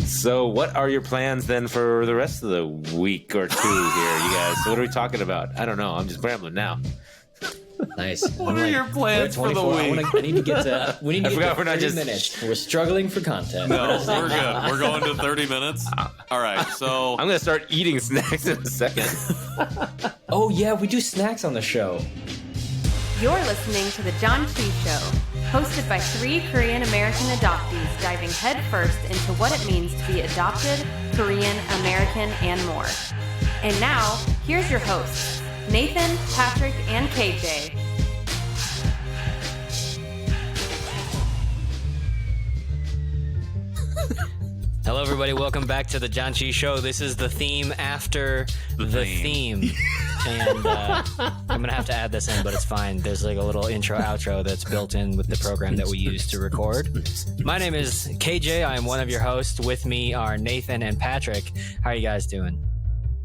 So what are your plans then for the rest of the week or two here, you guys? So what are we talking about? I don't know. I'm just rambling now. Nice. What are your plans for the week? I need to get to. We need to get to 30 minutes. We're struggling for content. No, we're good. We're going to 30 minutes. All right, so I'm gonna start eating snacks in a second. Oh yeah, we do snacks on the show. You're listening to the Janchi Show, hosted by 3 Korean American adoptees diving headfirst into what it means to be adopted, Korean American, and more. And now, here's your hosts, Nathan, Patrick, and KJ. Hello, everybody. Welcome back to the Janchi Show. This is the theme after the theme. And I'm going to have to add this in, but it's fine. There's like a little intro, outro that's built in with the program that we use to record. My name is KJ. I am one of your hosts. With me are Nathan and Patrick. How are you guys doing?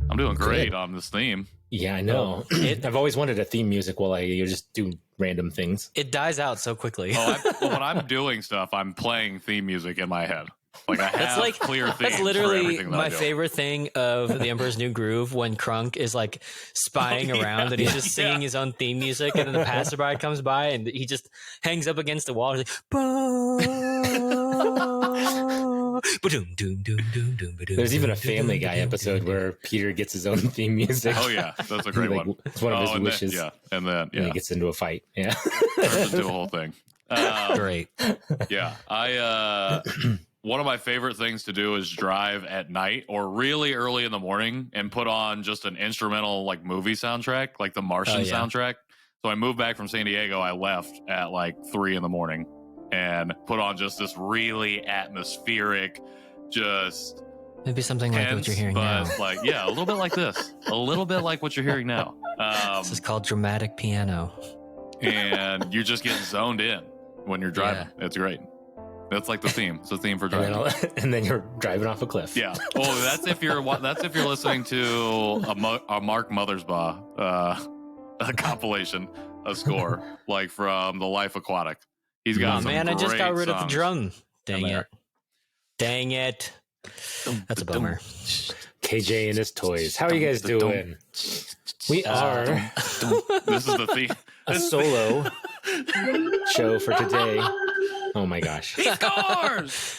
I'm doing great on this theme. Yeah, I know. I've always wanted a theme music while you just do random things. It dies out so quickly. When I'm doing stuff, I'm playing theme music in my head. Like I have clear themes. That's literally my favorite thing of The Emperor's New Groove, when Krunk is like spying around and he's just singing his own theme music, and then the passerby comes by and he just hangs up against the wall. He's like, There's even a Family Guy episode where Peter gets his own theme music. Oh yeah, that's a great one. It's one of his wishes. And then he gets into a fight. Yeah, turns into a whole thing. Great. Yeah, one of my favorite things to do is drive at night or really early in the morning and put on just an instrumental like movie soundtrack, like the Martian soundtrack. So I moved back from San Diego. I left at like 3 a.m. and put on just this really atmospheric, just maybe something like what you're hearing now. Like, yeah, a little bit like this, a little bit like what you're hearing now. This is called dramatic piano. And you just get zoned in when you're driving. Yeah. It's great. That's like the theme. It's the theme for driving. And then you're driving off a cliff. Yeah. Oh, that's if you're listening to a Mark Mothersbaugh a compilation, a score like from The Life Aquatic. He's got some great I just got rid of the songs. drum. Dang it. That's a bummer. KJ and his toys. How are you guys doing? We are. This is the theme. A solo show for today. Oh my gosh. He scores!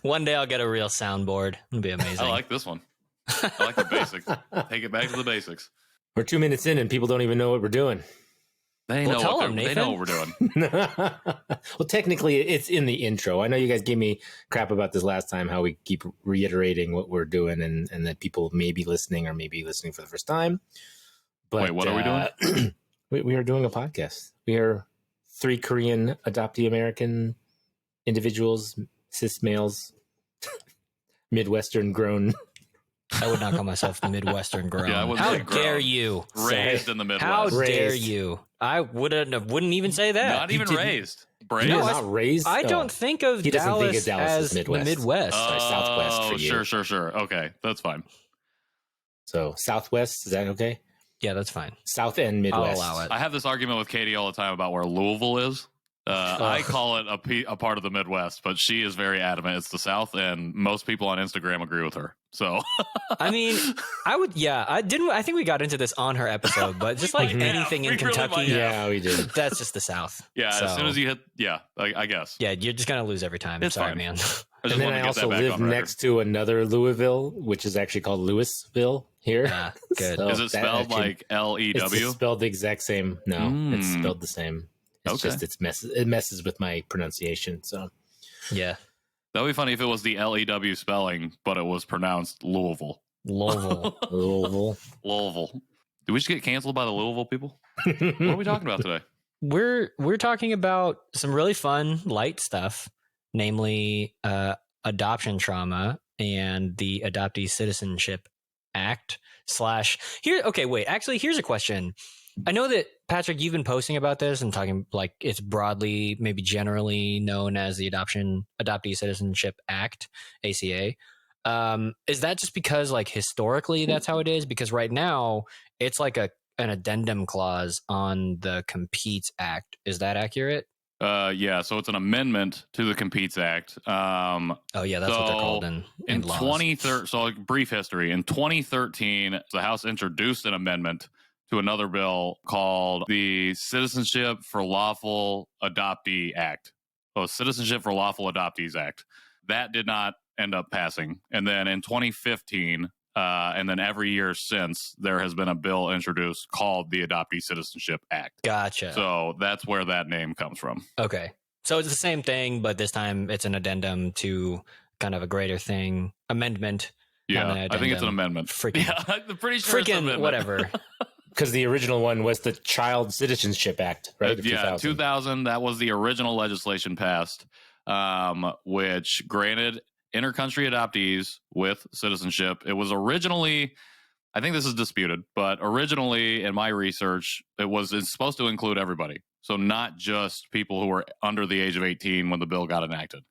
One day I'll get a real soundboard. It'll be amazing. I like this one. I like the basics. Take it back to the basics. We're 2 minutes in and people don't even know what we're doing. They know what we're doing. Well, technically, it's in the intro. I know you guys gave me crap about this last time, how we keep reiterating what we're doing and that people may be listening or maybe listening for the first time. But, wait, what are we doing? We are doing a podcast. We are 3 Korean adoptee American individuals, cis males, Midwestern grown. I would not call myself Midwestern grown. Yeah, How dare you? Raised in the Midwest. How dare you? I wouldn't even say that. Not even raised. Raised? No, not raised. I don't think of Dallas as Midwest. The Midwest. Southwest for you. Sure. Okay, that's fine. So Southwest, is that okay? Yeah, that's fine. South and Midwest. I'll allow it. I have this argument with Katie all the time about where Louisville is. I call it a part of the Midwest, but she is very adamant it's the South, and most people on Instagram agree with her. So, I mean, I think we got into this on her episode, but just like anything in Kentucky, we did. That's just the South. Yeah, so, as soon as you hit, I guess. Yeah, you're just gonna lose every time. It's Sorry, fine. man. And then I also live next to another Louisville, which is actually called Louisville here. Good. So is it spelled like L-E-W? It's spelled the exact same. No, it's spelled the same. It's just it messes with my pronunciation. So yeah, that would be funny if it was the L-E-W spelling, but it was pronounced Louisville. Louisville. Did we just get canceled by the Louisville people? What are we talking about today? We're talking about some really fun, light stuff, namely adoption trauma and the Adoptee Citizenship Act here's a question. I know that, Patrick, you've been posting about this and talking like it's broadly, maybe generally known as the Adoptee Citizenship Act, ACA. Is that just because like historically that's how it is? Because right now it's like an addendum clause on the Competes Act. Is that accurate? Yeah, so it's an amendment to the Competes Act. Oh yeah, that's what they're called in laws. 2013. So, brief history. In 2013, the House introduced an amendment to another bill called the Citizenship for Lawful Adoptee Act. So, Citizenship for Lawful Adoptees Act. That did not end up passing. And then in 2015, and then every year since, there has been a bill introduced called the Adoptee Citizenship Act. Gotcha. So that's where that name comes from. Okay. So it's the same thing, but this time it's an addendum to kind of a greater thing. Amendment. Yeah, I think it's an amendment. Freaking, yeah, I'm pretty sure it's an amendment. Whatever. Because the original one was the Child Citizenship Act, right? Yeah, 2000. That was the original legislation passed, which granted intercountry adoptees with citizenship. It was originally, I think this is disputed, but originally in my research, it's supposed to include everybody. So not just people who were under the age of 18 when the bill got enacted.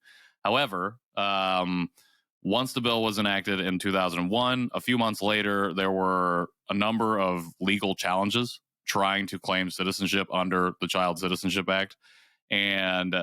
However, once the bill was enacted in 2001, a few months later, there were a number of legal challenges trying to claim citizenship under the Child Citizenship Act, and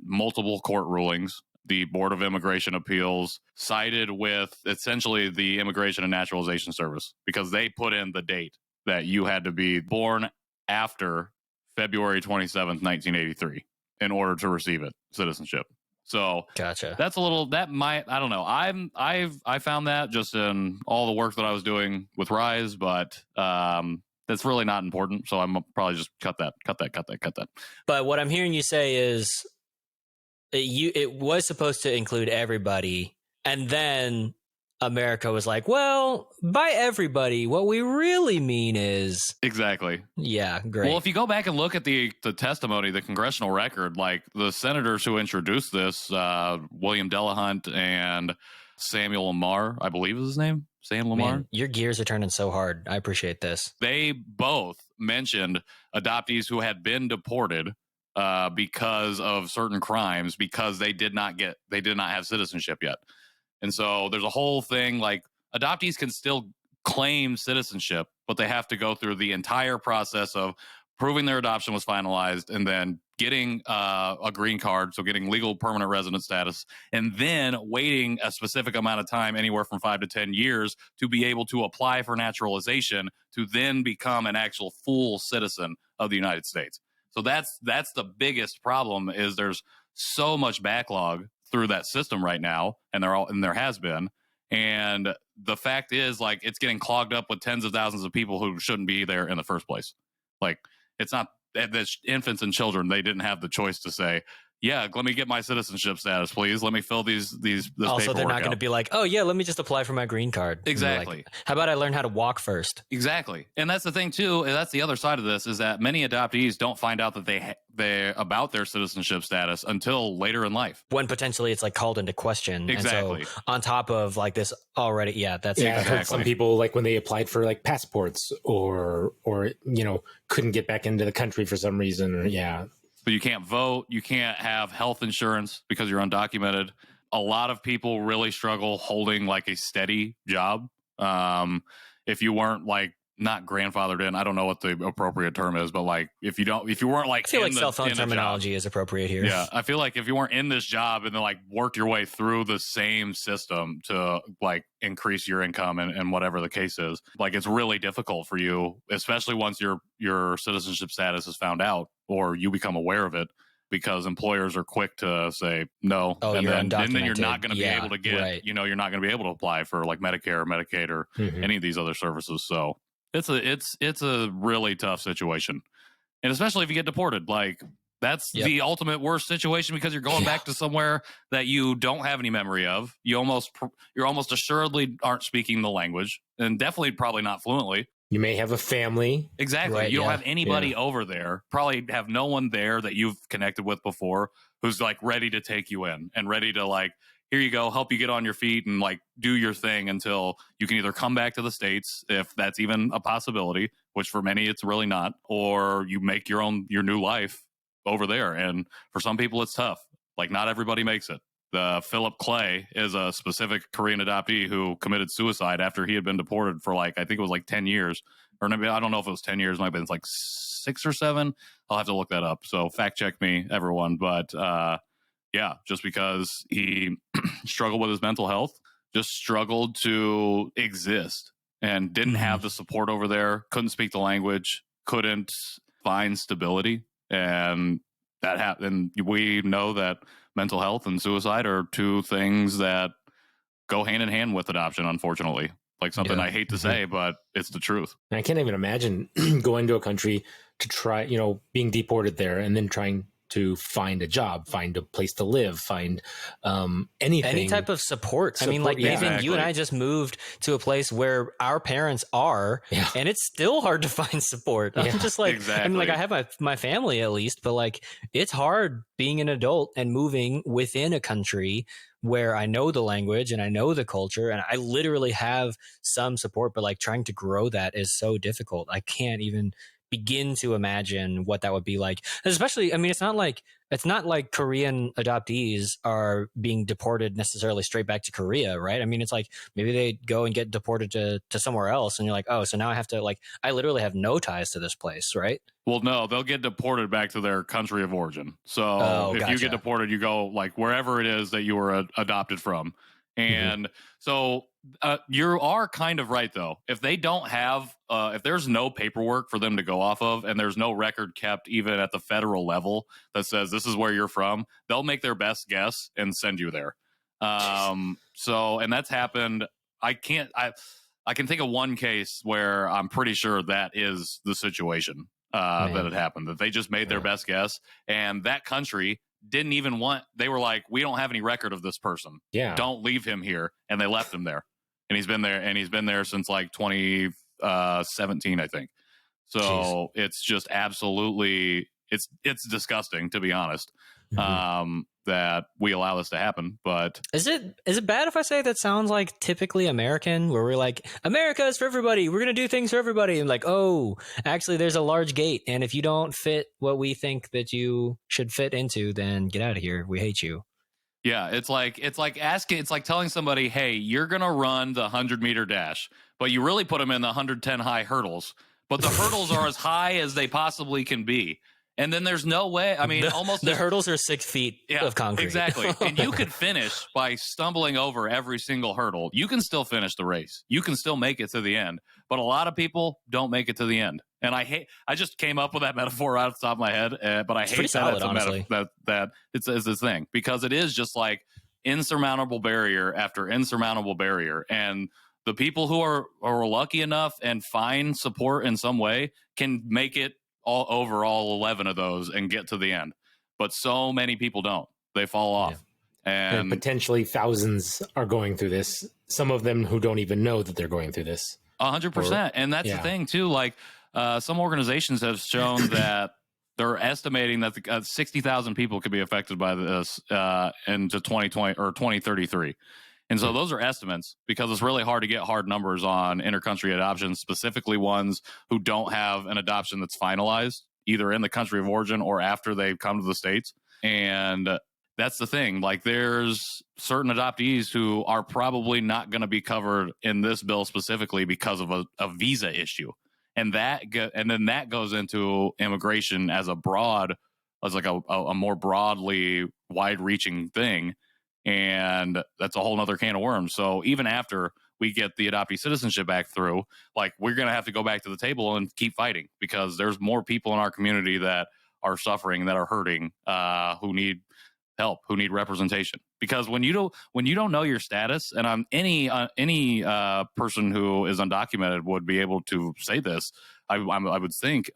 multiple court rulings. The Board of Immigration Appeals sided with essentially the Immigration and Naturalization Service because they put in the date that you had to be born after February 27th, 1983 in order to receive citizenship. So gotcha. That's a little, that might, I don't know. I found that just in all the work that I was doing with Rise, but that's really not important. So I'm probably just cut that. But what I'm hearing you say is it was supposed to include everybody, and then America was like, well, by everybody, what we really mean is... Exactly. Yeah, great. Well, if you go back and look at the testimony, the congressional record, like the senators who introduced this, William Delahunt and Samuel Lamar, I believe is his name, Sam Lamar. Man, your gears are turning so hard. I appreciate this. They both mentioned adoptees who had been deported because of certain crimes because they did not have citizenship yet. And so there's a whole thing like adoptees can still claim citizenship, but they have to go through the entire process of proving their adoption was finalized and then getting a green card, so getting legal permanent resident status, and then waiting a specific amount of time, anywhere from 5 to 10 years, to be able to apply for naturalization to then become an actual full citizen of the United States. So that's the biggest problem is there's so much backlog through that system right now, and there has been. And the fact is, like, it's getting clogged up with tens of thousands of people who shouldn't be there in the first place. Like, it's not the infants and children. They didn't have the choice to say, yeah, let me get my citizenship status, please. Let me fill this also, they're not going to out. be like, oh, yeah, let me just apply for my green card. Exactly. Like, how about I learn how to walk first? Exactly. And that's the thing, too. And that's the other side of this is that many adoptees don't find out that they about their citizenship status until later in life. When potentially it's like called into question. Exactly. And so on top of like this already, that's I've exactly. heard some people like when they applied for like passports or couldn't get back into the country for some reason. Or But you can't vote. You can't have health insurance because you're undocumented. A lot of people really struggle holding like a steady job. If you weren't like not grandfathered in, I don't know what the appropriate term is, but like if you weren't like, I feel like cell phone terminology is appropriate here. Yeah, I feel like if you weren't in this job and then like worked your way through the same system to like increase your income and whatever the case is, like it's really difficult for you, especially once your citizenship status is found out or you become aware of it, because employers are quick to say no, and then you're not going to be able to get, right. You're not going to be able to apply for like Medicare or Medicaid or any of these other services. So it's a really tough situation, and especially if you get deported, like that's the ultimate worst situation because you're going back to somewhere that you don't have any memory of. You're almost assuredly aren't speaking the language, and definitely probably not fluently. You may have a family. Exactly. Right, you don't have anybody over there. Probably have no one there that you've connected with before who's like ready to take you in and ready to like, here you go, help you get on your feet and like do your thing until you can either come back to the States, if that's even a possibility, which for many it's really not, or you make your new life over there. And for some people it's tough. Like not everybody makes it. Philip Clay is a specific Korean adoptee who committed suicide after he had been deported for like, I think it was like 10 years or maybe I don't know if it was 10 years. Might have been like 6 or 7. I'll have to look that up. So fact check me, everyone. But yeah, just because he struggled with his mental health, just struggled to exist and didn't have the support over there, couldn't speak the language, couldn't find stability. And that happened. We know that mental health and suicide are 2 things that go hand in hand with adoption, unfortunately. Like something I hate to say, but it's the truth. And I can't even imagine going to a country to try, being deported there and then trying to find a job, find a place to live, find anything. Any type of support. I mean, like even you and I just moved to a place where our parents are, and it's still hard to find support. I'm just like, I mean, like I have my family at least, but like it's hard being an adult and moving within a country where I know the language and I know the culture and I literally have some support, but like trying to grow that is so difficult. I can't even begin to imagine what that would be like. Especially, I mean, it's not like Korean adoptees are being deported necessarily straight back to Korea, right? I mean, it's like maybe they go and get deported to somewhere else and you're like, oh, so now I have to I literally have no ties to this place, right? Well, no, they'll get deported back to their country of origin. So if you get deported, you go like wherever it is that you were adopted from. And so you are kind of right, though. If they don't have, if there's no paperwork for them to go off of and there's no record kept even at the federal level that says this is where you're from, they'll make their best guess and send you there. And that's happened. I can think of one case where I'm pretty sure that is the situation that had happened, that they just made their best guess and that country didn't even they were like, we don't have any record of this person. Yeah. Don't leave him here. And they left him there. And he's been there since like 2017, I think. So it's just absolutely, it's disgusting, to be honest, that we allow this to happen. But is it bad if I say that sounds like typically American, where we're like, America is for everybody, we're gonna do things for everybody, and like, oh, actually there's a large gate, and if you don't fit what we think that you should fit into, then get out of here, we hate you. Yeah, it's like telling somebody, hey, you're gonna run the 100-meter dash, but you really put them in the 110 high hurdles, but the hurdles are as high as they possibly can be. And then there's no way. I mean, the hurdles are 6 feet of concrete. Exactly. And you could finish by stumbling over every single hurdle. You can still finish the race. You can still make it to the end. But a lot of people don't make it to the end. And I just came up with that metaphor right off the top of my head. But I hate that it's this thing, because it is just like insurmountable barrier after insurmountable barrier. And the people who are lucky enough and find support in some way can make it all 11 of those and get to the end. But so many people don't. They fall off. And potentially thousands are going through this. Some of them who don't even know that they're going through this. 100%. And that's the thing too. Like some organizations have shown that they're estimating that 60,000 people could be affected by this into 2020 or 2033. And so those are estimates, because it's really hard to get hard numbers on intercountry adoptions, specifically ones who don't have an adoption that's finalized, either in the country of origin or after they've come to the States. And that's the thing. Like, there's certain adoptees who are probably not going to be covered in this bill specifically because of a visa issue. And then that goes into immigration as a more broadly wide-reaching thing. And that's a whole nother can of worms. So even after we get the Adoptee Citizenship Act through, like, we're going to have to go back to the table and keep fighting, because there's more people in our community that are suffering, that are hurting, who need help, who need representation. Because when you don't know your status, and any person who is undocumented would be able to say this, I would think,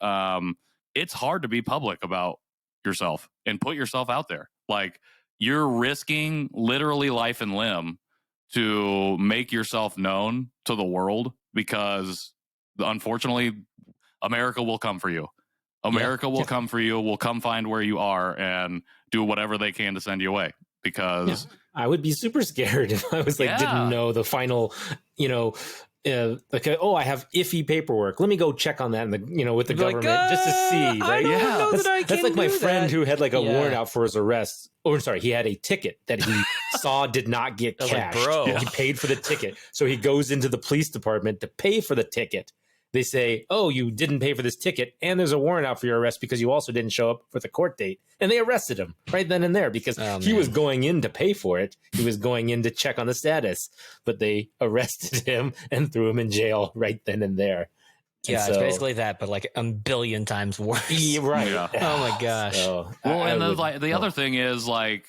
it's hard to be public about yourself and put yourself out there. Like, you're risking literally life and limb to make yourself known to the world, because unfortunately America will come for you. America will come for you, will come find where you are and do whatever they can to send you away. Because I would be super scared if I was didn't know the final, I have iffy paperwork. Let me go check on that, with the government just to see, right? That's like my friend who had a warrant out for his arrest. Or sorry, he had a ticket that he saw did not get cashed. He paid for the ticket, so he goes into the police department to pay for the ticket. they say, oh, you didn't pay for this ticket, and there's a warrant out for your arrest because you also didn't show up for the court date. And they arrested him right then and there because he was going in to pay for it. He was going in to check on the status, but they arrested him and threw him in jail right then and there. Yeah, it's basically that, but like a billion times worse. Yeah, right. Yeah. Oh my gosh. So, the other thing is like,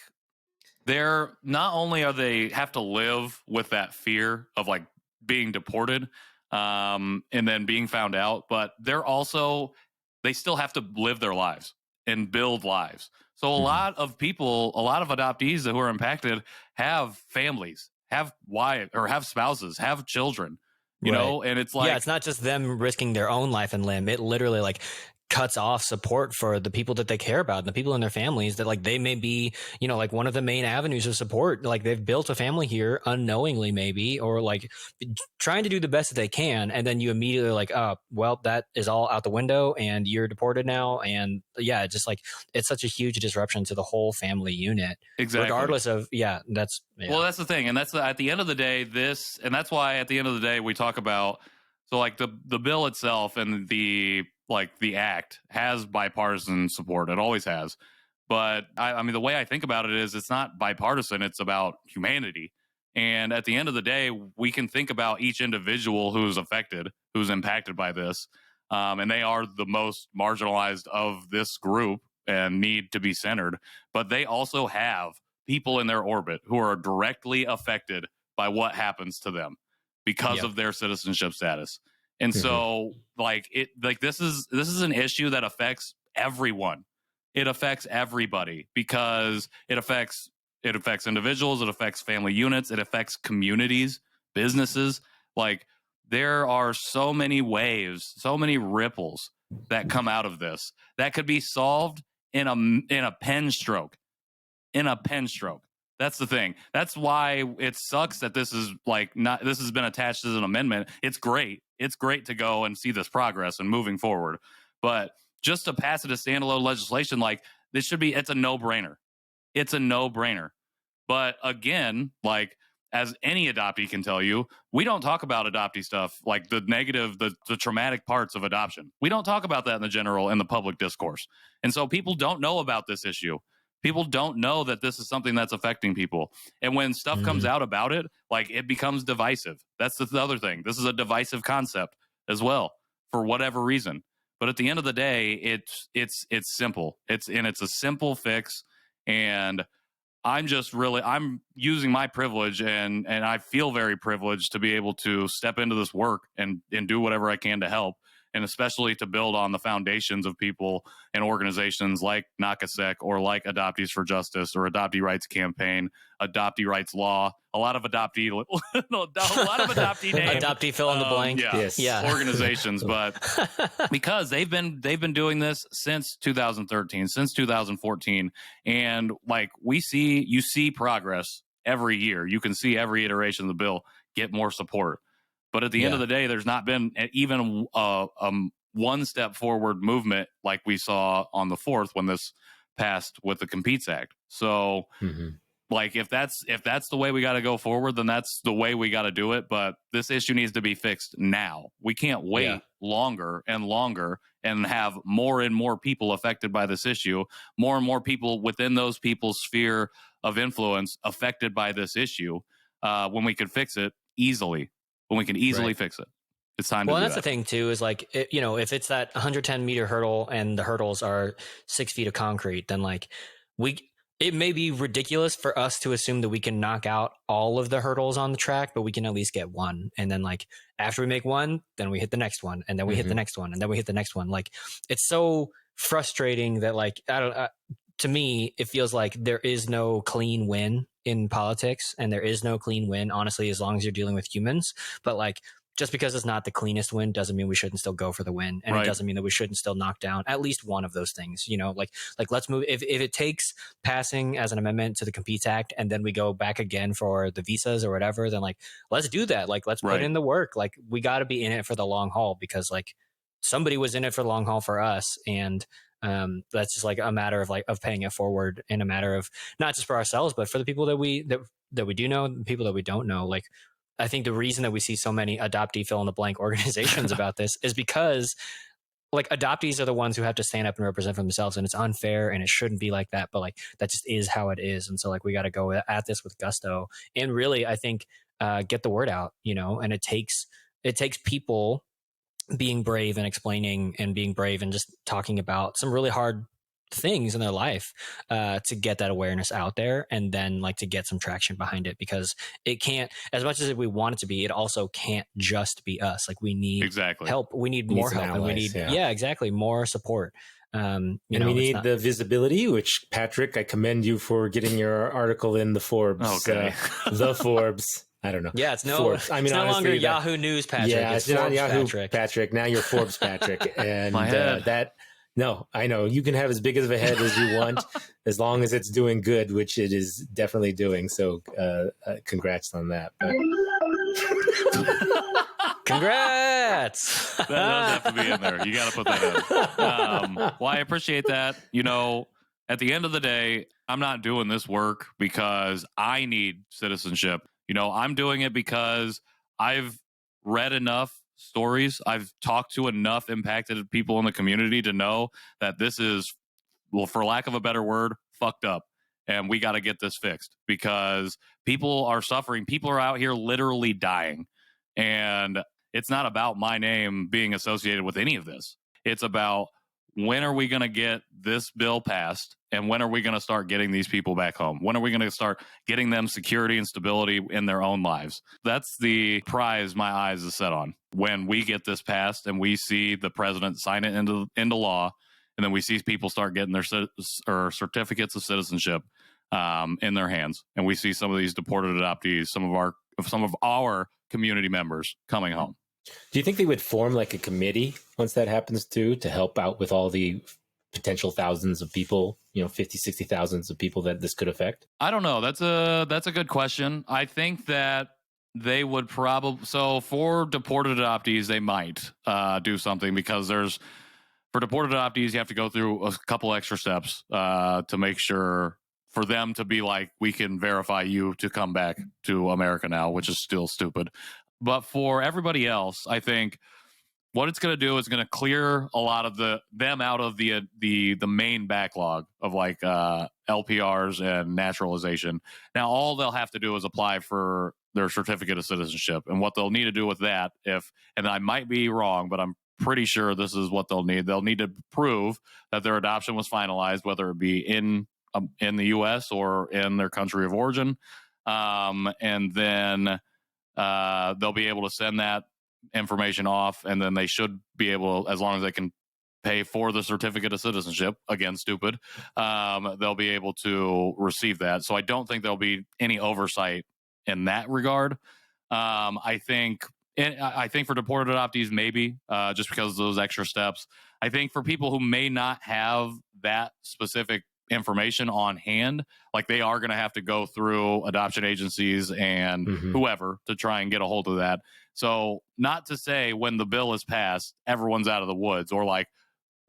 they're not only are they have to live with that fear of like being deported and then being found out, but they still have to live their lives and build lives. So a lot of people, a lot of adoptees who are impacted have families, have wives or have spouses, have children, you know, and it's like, it's not just them risking their own life and limb. It literally like cuts off support for the people that they care about and the people in their families that like they may be, you know, like one of the main avenues of support. Like they've built a family here unknowingly maybe, or like trying to do the best that they can. And then you immediately like, oh, well, that is all out the window and you're deported now. And yeah, it's just like, it's such a huge disruption to the whole family unit. Exactly. Regardless of, well, that's the thing. And that's at the end of the day, that's why at the end of the day, we talk about, so like the bill itself and the act has bipartisan support. It always has. But I mean, the way I think about it is it's not bipartisan. It's about humanity. And at the end of the day, we can think about each individual who's affected, who's impacted by this. And they are the most marginalized of this group and need to be centered. But they also have people in their orbit who are directly affected by what happens to them because of their citizenship status. And so this is an issue that affects everyone. It affects everybody because it affects individuals, it affects family units, it affects communities, businesses. Like there are so many waves, so many ripples that come out of this that could be solved in a pen stroke. In a pen stroke. That's the thing. That's why it sucks that this has been attached as an amendment. It's great. It's great to go and see this progress and moving forward. But just to pass it as standalone legislation, like it's a no-brainer. It's a no-brainer. But again, like as any adoptee can tell you, we don't talk about adoptee stuff, like the negative, the traumatic parts of adoption. We don't talk about that in the public discourse. And so people don't know about this issue. People don't know that this is something that's affecting people. And when stuff comes out about it, like it becomes divisive. That's the other thing. This is a divisive concept as well for whatever reason. But at the end of the day, it's simple. It's a simple fix. And I'm using my privilege and I feel very privileged to be able to step into this work and do whatever I can to help. And especially to build on the foundations of people and organizations like NACASEC or like Adoptees for Justice or Adoptee Rights Campaign, Adoptee Rights Law, a lot of adoptee names. Adoptee fill in the blank. Organizations. But because they've been doing this since 2013, since 2014. And like you see progress every year. You can see every iteration of the bill get more support. But at the end of the day, there's not been even one step forward movement like we saw on the 4th when this passed with the Competes Act. So, like, if that's the way we got to go forward, then that's the way we got to do it. But this issue needs to be fixed now. We can't wait longer and longer and have more and more people affected by this issue, more and more people within those people's sphere of influence affected by this issue when we could fix it easily. When we can easily fix it. It's time to do that. Well, that's the thing, too, is like, if it's that 110-meter hurdle and the hurdles are 6 feet of concrete, then like it may be ridiculous for us to assume that we can knock out all of the hurdles on the track, but we can at least get one. And then like after we make one, then we hit the next one, and then we hit the next one, and then we hit the next one. Like it's so frustrating that like, to me, it feels like there is no clean win in politics, and there is no clean win, honestly, as long as you're dealing with humans. But like, just because it's not the cleanest win doesn't mean we shouldn't still go for the win. And it doesn't mean that we shouldn't still knock down at least one of those things, like let's move. If it takes passing as an amendment to the Competes Act and then we go back again for the visas or whatever, then like, let's do that. Like, let's put in the work. Like we got to be in it for the long haul because like somebody was in it for the long haul for us. And that's just like a matter of of paying it forward, and a matter of not just for ourselves, but for the people that we do know, the people that we don't know. Like I think the reason that we see so many adoptee fill in the blank organizations about this is because like adoptees are the ones who have to stand up and represent for themselves, and it's unfair and it shouldn't be like that, but like that just is how it is. And so like we got to go at this with gusto and really, I think, get the word out, and it takes people being brave and explaining and being brave and just talking about some really hard things in their life to get that awareness out there, and then like to get some traction behind it, because it can't, as much as we want it to be, it also can't just be us. Like we need help, we need more help, and we need exactly more support. And we need the visibility, which Patrick, I commend you for getting your article in the Forbes. The Forbes. I don't know. Yeah, it's no Forbes. I mean, it's no honestly, longer Yahoo News, Patrick. Yeah, it's Forbes not Yahoo Patrick. Now you're Forbes Patrick, and My head. No, I know you can have as big of a head as you want, as long as it's doing good, which it is definitely doing. So, congrats on that. Congrats! That does have to be in there. You got to put that in. Well, I appreciate that. At the end of the day, I'm not doing this work because I need citizenship. I'm doing it because I've read enough stories. I've talked to enough impacted people in the community to know that this is, well, for lack of a better word, fucked up. And we got to get this fixed because people are suffering. People are out here literally dying. And it's not about my name being associated with any of this. It's about, when are we going to get this bill passed? And when are we going to start getting these people back home? When are we going to start getting them security and stability in their own lives? That's the prize my eyes is set on. When we get this passed and we see the president sign it into law, and then we see people start getting their certificates of citizenship in their hands, and we see some of these deported adoptees, some of our community members coming home. Do you think they would form like a committee once that happens too, to help out with all the potential thousands of people, 50, 60,000 of people that this could affect? I don't know. That's a good question. I think that they would probably, so for deported adoptees, they might do something, because for deported adoptees, you have to go through a couple extra steps to make sure, for them to be like, we can verify you to come back to America now, which is still stupid. But for everybody else, I think what it's going to do is going to clear a lot of them out of the main backlog of like LPRs and naturalization. Now, all they'll have to do is apply for their certificate of citizenship. And what they'll need to do with that, and I might be wrong, but I'm pretty sure this is what they'll need. They'll need to prove that their adoption was finalized, whether it be in the U.S. or in their country of origin. And then they'll be able to send that information off, and then they should be able, as long as they can pay for the certificate of citizenship, again, stupid, they'll be able to receive that. So I don't think there'll be any oversight in that regard. I think for deported adoptees, maybe, just because of those extra steps. I think for people who may not have that specific information on hand, like they are going to have to go through adoption agencies and whoever to try and get a hold of that. So not to say when the bill is passed, everyone's out of the woods, or like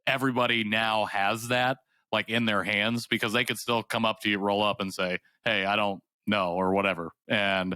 everybody now has that like in their hands, because they could still come up to you, roll up and say, hey, I don't know, or whatever. And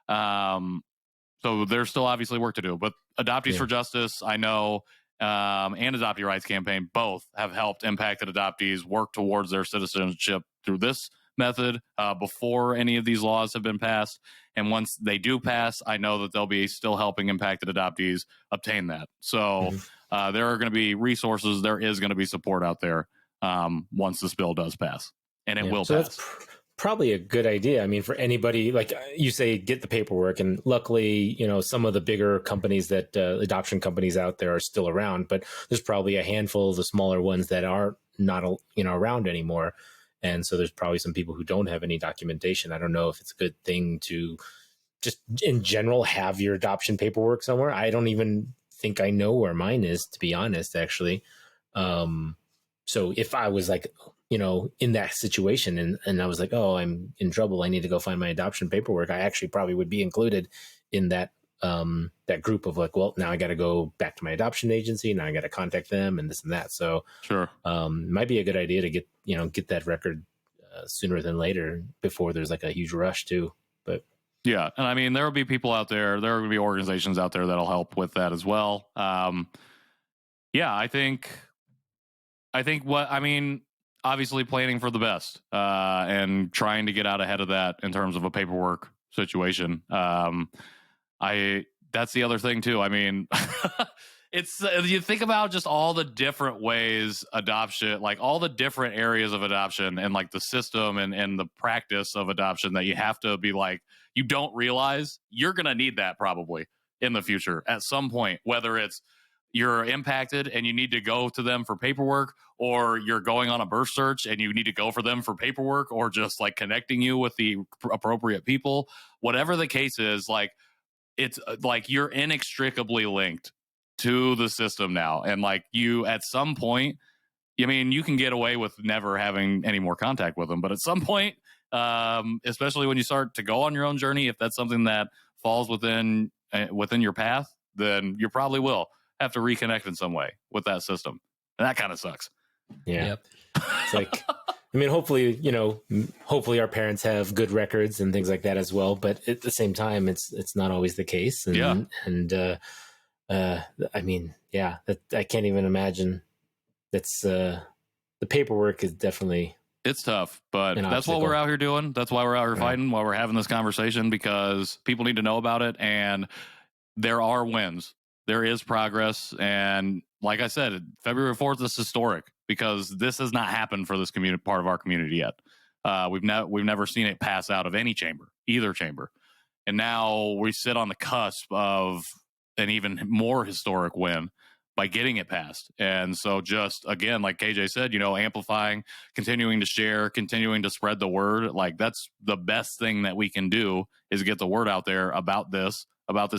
so there's still obviously work to do, but Adoptees for Justice, I know, and Adoptee Rights Campaign both have helped impacted adoptees work towards their citizenship through this method before any of these laws have been passed. And once they do pass, I know that they'll be still helping impacted adoptees obtain that. So there are going to be resources. There is going to be support out there once this bill does pass, and it will pass. That's probably a good idea. I mean, for anybody, like you say, get the paperwork. And luckily, some of the bigger companies that adoption companies out there are still around, but there's probably a handful of the smaller ones that are not, around anymore. And so there's probably some people who don't have any documentation. I don't know if it's a good thing to just in general have your adoption paperwork somewhere. I don't even think I know where mine is, to be honest, actually. So if I was like, in that situation and I was like, oh, I'm in trouble, I need to go find my adoption paperwork, I actually probably would be included in that that group of like, well, now I got to go back to my adoption agency. Now I got to contact them and this and that. So sure. Might be a good idea to get that record sooner than later, before there's like a huge rush too. But Yeah. And I mean, there will be people out there, there will be organizations out there that'll help with that as well. Yeah, I think obviously planning for the best and trying to get out ahead of that in terms of a paperwork situation. That's the other thing too. I mean, it's you think about just all the different ways adoption, like all the different areas of adoption and like the system and the practice of adoption that you have to be like, you don't realize you're going to need that probably in the future at some point, whether it's you're impacted and you need to go to them for paperwork, or you're going on a birth search and you need to go for them for paperwork, or just like connecting you with the appropriate people. Whatever the case is, like it's like you're inextricably linked to the system now. And like you, at some point, I mean, you can get away with never having any more contact with them, but at some point, especially when you start to go on your own journey, if that's something that falls within your path, then you probably will have to reconnect in some way with that system. And that kind of sucks. Yeah. Yep. It's like, I mean, hopefully our parents have good records and things like that as well. But at the same time, it's not always the case. And, I mean, yeah, I can't even imagine. That's the paperwork is definitely. It's tough, but that's what we're out here doing. That's why we're out here fighting, why we're having this conversation, because people need to know about it. And there are wins. There is progress. And like I said, February 4th is historic because this has not happened for this community, part of our community yet. We've never seen it pass out of any chamber, either chamber. And now we sit on the cusp of an even more historic win by getting it passed. And so just, again, like KJ said, amplifying, continuing to share, continuing to spread the word. Like that's the best thing that we can do, is get the word out there about this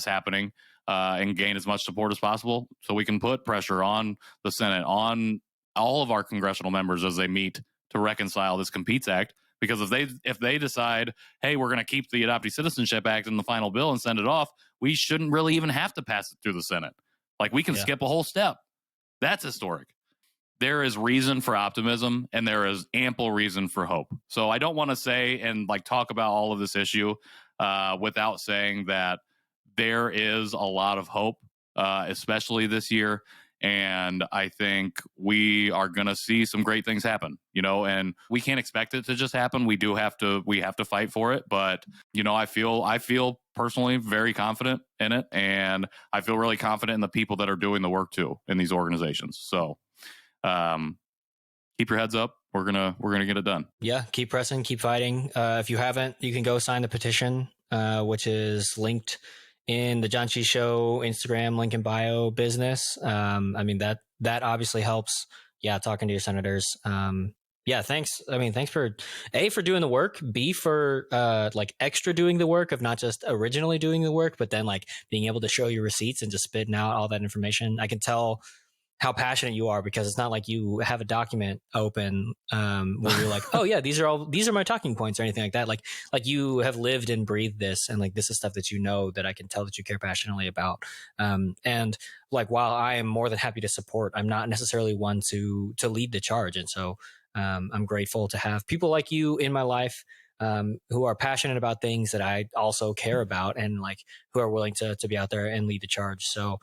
happening, and gain as much support as possible so we can put pressure on the Senate, on all of our congressional members as they meet to reconcile this Competes Act. Because if they decide, hey, we're going to keep the Adoptee Citizenship Act in the final bill and send it off, we shouldn't really even have to pass it through the Senate. Like we can skip a whole step. That's historic. There is reason for optimism and there is ample reason for hope. So I don't want to say and like talk about all of this issue without saying that there is a lot of hope, especially this year. And I think we are going to see some great things happen, and we can't expect it to just happen. We have to fight for it. But, I feel personally very confident in it. And I feel really confident in the people that are doing the work too in these organizations. So keep your heads up. We're going to get it done. Yeah. Keep pressing, keep fighting. If you haven't, you can go sign the petition, which is linked in the Janchi Show Instagram link in bio business. I mean, that obviously helps. Yeah. Talking to your senators. Thanks. I mean, thanks for doing the work, B, for like extra doing the work of not just originally doing the work, but then like being able to show your receipts and just spitting out all that information. I can tell how passionate you are, because it's not like you have a document open where you're like, oh yeah, these are my talking points or anything like that. Like you have lived and breathed this, and like this is stuff that that I can tell that you care passionately about. And like, while I am more than happy to support, I'm not necessarily one to lead the charge. And so I'm grateful to have people like you in my life who are passionate about things that I also care about, and like who are willing to be out there and lead the charge. So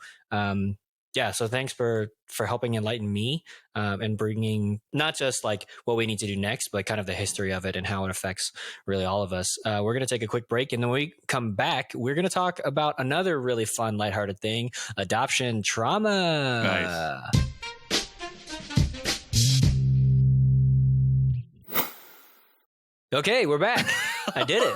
so thanks for helping enlighten me and bringing not just like what we need to do next, but kind of the history of it and how it affects really all of us. We're going to take a quick break, and then when we come back, we're going to talk about another really fun, lighthearted thing: adoption trauma. Nice. Okay, we're back. I did it.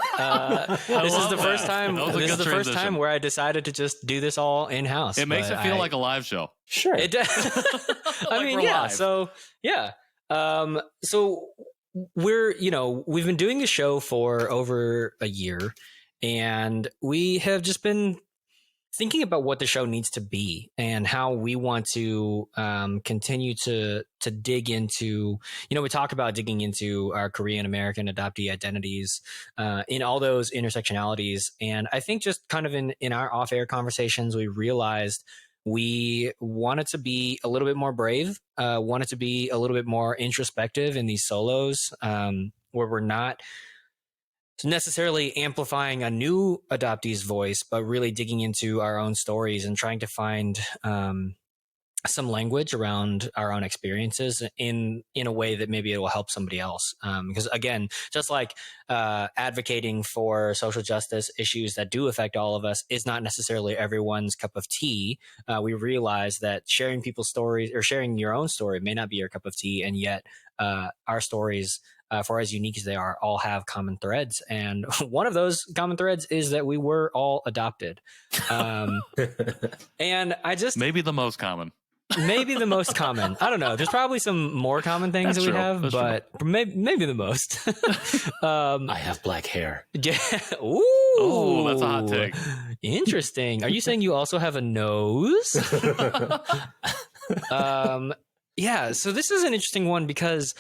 This is the first time. This is the first time where I decided to just do this all in house. It makes it feel like a live show. Sure, it does. I mean, yeah. Live. So yeah. So we're we've been doing the show for over a year, and we have just been thinking about what the show needs to be and how we want to continue to dig into, we talk about digging into our Korean American adoptee identities in all those intersectionalities. And I think just kind of in our off-air conversations, we realized we wanted to be a little bit more brave, wanted to be a little bit more introspective in these solos, where we're not necessarily amplifying a new adoptee's voice, but really digging into our own stories and trying to find some language around our own experiences in a way that maybe it will help somebody else. Because again, just like advocating for social justice issues that do affect all of us is not necessarily everyone's cup of tea. We realize that sharing people's stories or sharing your own story may not be your cup of tea, and yet our stories, for as unique as they are, all have common threads. And one of those common threads is that we were all adopted. And I just... Maybe the most common. Maybe the most common. I don't know. There's probably some more common things that we have, but maybe the most. I have black hair. Yeah. Ooh. Oh, that's a hot take. Interesting. Are you saying you also have a nose? Yeah. So this is an interesting one because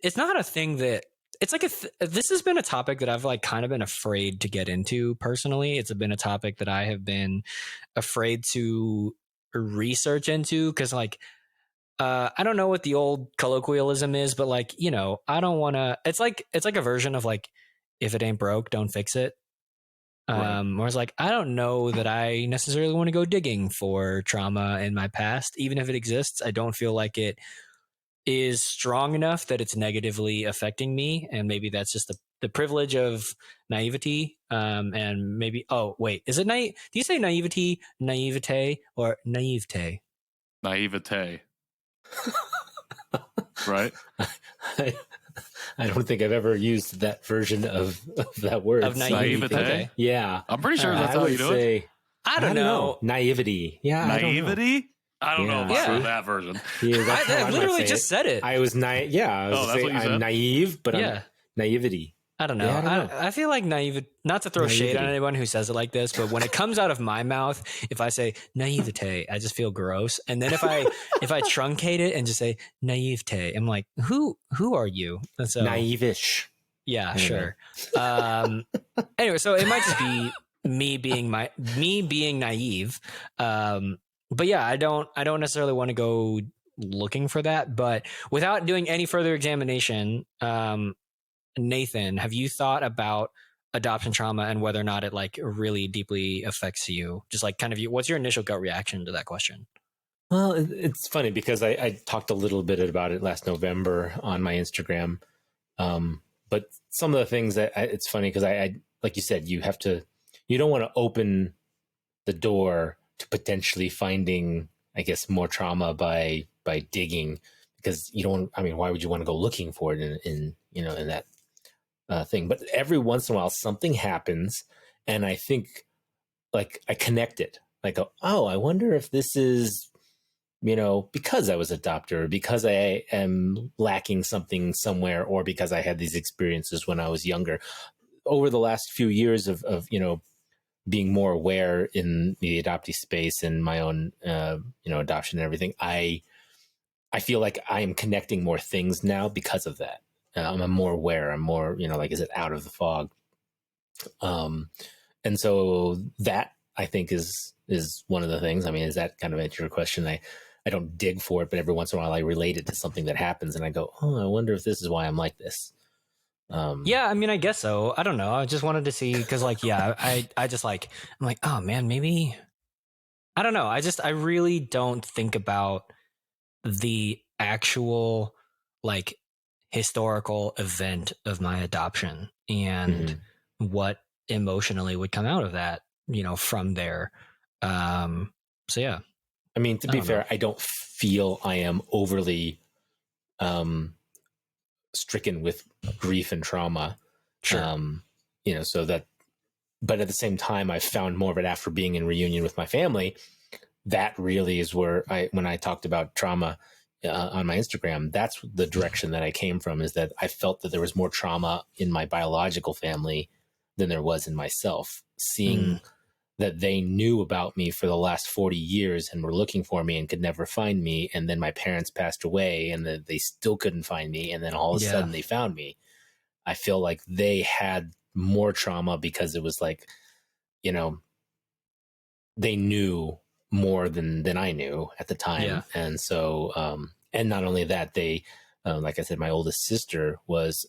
it's not a thing that it's like this has been a topic that I've like kind of been afraid to get into personally. It's been a topic that I have been afraid to research into because like I don't know what the old colloquialism is, but like, you know, I don't want to, it's like a version of like, if it ain't broke, don't fix it. Right. Whereas like, I don't know that I necessarily want to go digging for trauma in my past. Even if it exists, I don't feel like it is strong enough that it's negatively affecting me. And maybe that's just the privilege of naivety. And maybe, oh, wait, is it do you say naivety, naivete, or naivete? Naivete. Right? I don't think I've ever used that version of that word. Of naivete? Okay. Yeah. I'm pretty sure that's how you do it. I don't know. Naivety. Yeah. Naivety? I don't know Yeah. about that version. Yeah, I literally just said it. I was naive. Yeah. I was that's what you said? I'm naive, but Yeah. I'm naivety. I don't know. Yeah, I don't know. I feel like not to throw shade on Naivety. anyone who says it like this, but when it comes out of my mouth, if I say naivete, I just feel gross. And then if I truncate it and just say naivete, I'm like, who are you? And so Naive-ish. yeah, Anyway. sure. Anyway, so it might just be me being naive. But yeah, I don't necessarily want to go looking for that, but without doing any further examination, Nathan, have you thought about adoption trauma and whether or not it like really deeply affects you? Just like kind of what's your initial gut reaction to that question? Well, it's funny because I talked a little bit about it last November on my Instagram. But some of the things that it's funny because I, like you said, you don't want to open the door to potentially finding, I guess, more trauma by digging because you don't, I mean, why would you want to go looking for it in that thing? But every once in a while something happens and I think like I connect it. Like, oh, I wonder if this is, because I was adopted or because I am lacking something somewhere or because I had these experiences when I was younger. Over the last few years of being more aware in the adoptee space and my own, adoption and everything, I feel like I am connecting more things now because of that. I'm more aware. I'm more, like, is it out of the fog? And so that I think is one of the things. I mean, is that kind of answer your question? I don't dig for it, but every once in a while I relate it to something that happens and I go, oh, I wonder if this is why I'm like this. Yeah, I mean, I guess so. I don't know. I just wanted to see because, like, yeah, I just like I'm like, oh man, maybe I don't know. I really don't think about the actual like historical event of my adoption and what emotionally would come out of that, from there. So yeah. I mean, to be fair, I don't feel I am overly stricken with grief and trauma. Sure. So that, but at the same time, I found more of it after being in reunion with my family. That really is where when I talked about trauma on my Instagram, that's the direction that I came from, is that I felt that there was more trauma in my biological family than there was in myself. Seeing that they knew about me for the last 40 years and were looking for me and could never find me. And then my parents passed away and they still couldn't find me. And then all of a sudden they found me. I feel like they had more trauma because it was like, they knew more than I knew at the time. Yeah. And so, and not only that, they, like I said, my oldest sister was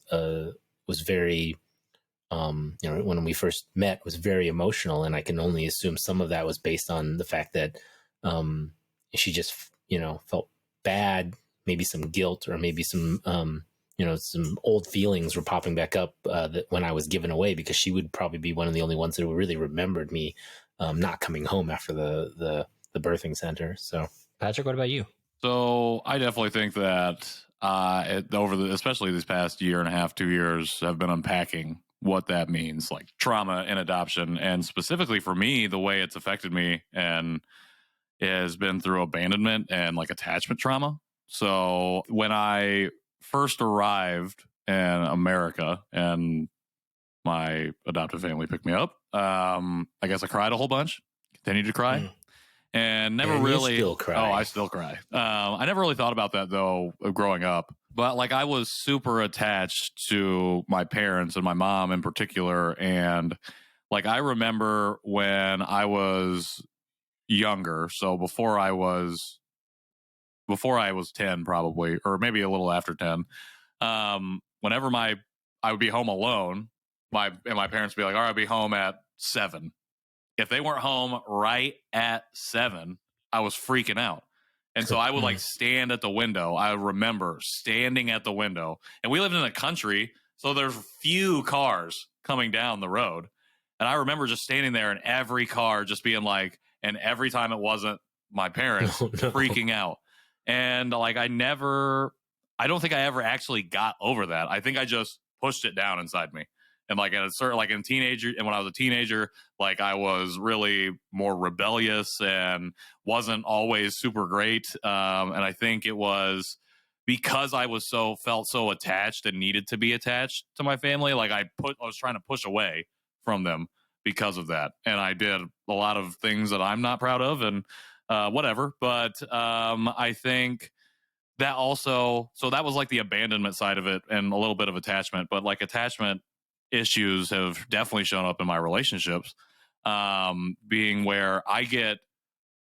very when we first met was very emotional. And I can only assume some of that was based on the fact that she just, felt bad, maybe some guilt, or maybe some, some old feelings were popping back up when I was given away, because she would probably be one of the only ones that really remembered me not coming home after the birthing center. So, Patrick, what about you? So I definitely think that especially these past year and a half, 2 years, I've been unpacking what that means, like trauma in adoption. And specifically for me, the way it's affected me and has been through abandonment and like attachment trauma. So when I first arrived in America and my adoptive family picked me up, I guess I cried a whole bunch, continued to cry. And never really. You still cry. Oh, I still cry. I never really thought about that though, growing up. But like, I was super attached to my parents and my mom in particular. And like, I remember when I was younger, so before I was 10, probably, or maybe a little after 10. Whenever I would be home alone, my parents would be like, "All right, I'll be home at 7." If they weren't home right at 7, I was freaking out. And so I would like stand at the window. I remember standing at the window, and we lived in the country, so there's few cars coming down the road. And I remember just standing there, and every car just being like, and every time it wasn't my parents, freaking out. And like, I don't think I ever actually got over that. I think I just pushed it down inside me. And like at a certain, like in teenager, and when I was a teenager, like I was really more rebellious and wasn't always super great. And I think it was because I felt so attached and needed to be attached to my family. Like I was trying to push away from them because of that. And I did a lot of things that I'm not proud of and whatever. But I think that also, so that was like the abandonment side of it and a little bit of attachment, but like attachment issues have definitely shown up in my relationships, being where I get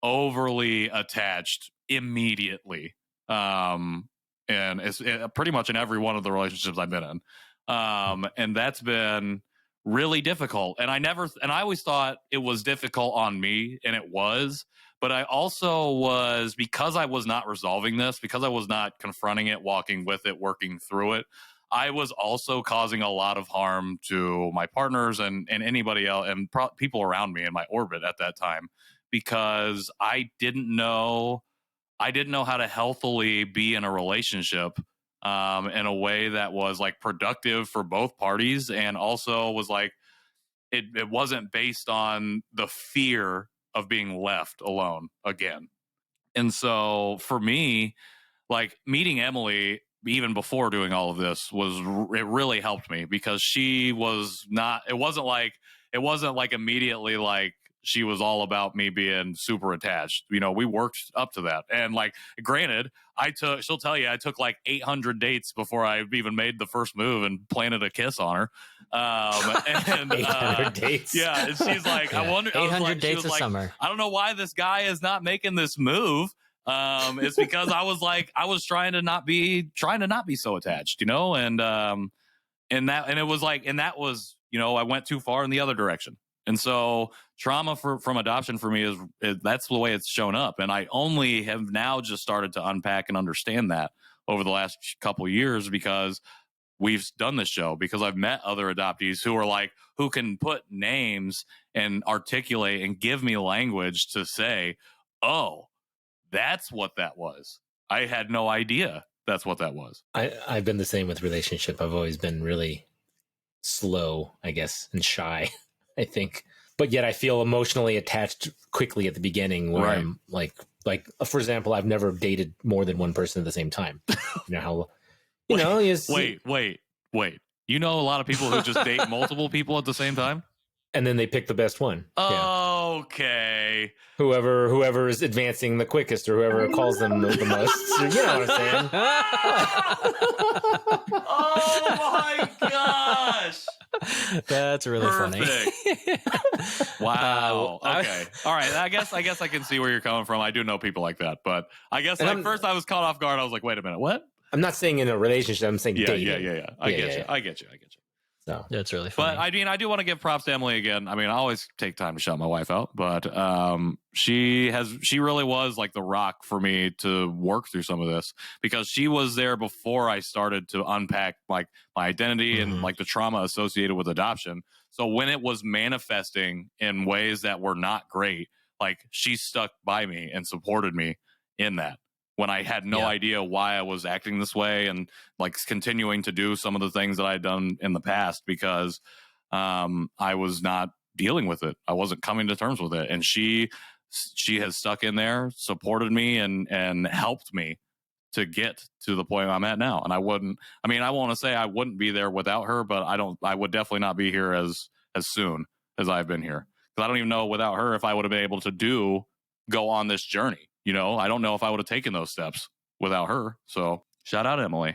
overly attached immediately. And it's pretty much in every one of the relationships I've been in. And that's been really difficult. And I always thought it was difficult on me, and it was, but I also was, because I was not resolving this, because I was not confronting it, walking with it, working through it, I was also causing a lot of harm to my partners and anybody else and people around me in my orbit at that time, because I didn't know how to healthily be in a relationship in a way that was like productive for both parties, and also was like it wasn't based on the fear of being left alone again. And so for me, like meeting Emily, even before doing all of this, it really helped me, because she was not, it wasn't like immediately like she was all about me being super attached. We worked up to that. And like, granted, she'll tell you, I took like 800 dates before I even made the first move and planted a kiss on her. And 800 dates. Yeah. And she's like, I wonder, 800 dates a summer. I don't know why this guy is not making this move. It's because I was trying to not be so attached, and it was like, and that was, I went too far in the other direction. And so trauma from adoption for me is that's the way it's shown up. And I only have now just started to unpack and understand that over the last couple of years, because we've done this show, because I've met other adoptees who can put names and articulate and give me language to say, oh, that's what that was. I had no idea that's what that was. I've been the same with relationship. I've always been really slow, I guess, and shy, I think. But yet I feel emotionally attached quickly at the beginning, where right. I'm like, for example, I've never dated more than one person at the same time. Wait. You know a lot of people who just date multiple people at the same time? And then they pick the best one. Okay. Yeah. Whoever is advancing the quickest, or whoever calls them the most. You know what I'm saying? Oh my gosh. That's really funny. Wow. Okay. All right. I guess I can see where you're coming from. I do know people like that, but I guess first I was caught off guard. I was like, wait a minute, what? I'm not saying in a relationship. I'm saying dating. Yeah. I get you. So that's really funny. But I mean, I do want to give props to Emily again. I mean, I always take time to shout my wife out, but she really was like the rock for me to work through some of this, because she was there before I started to unpack like my identity and like the trauma associated with adoption. So when it was manifesting in ways that were not great, like she stuck by me and supported me in that, when I had no idea why I was acting this way, and like continuing to do some of the things that I'd done in the past, because I was not dealing with it. I wasn't coming to terms with it. And she has stuck in there, supported me, and helped me to get to the point I'm at now. And I want to say I wouldn't be there without her, but I would definitely not be here as soon as I've been here. Because I don't even know without her if I would have been able to go on this journey. You know, I don't know if I would have taken those steps without her. So shout out Emily.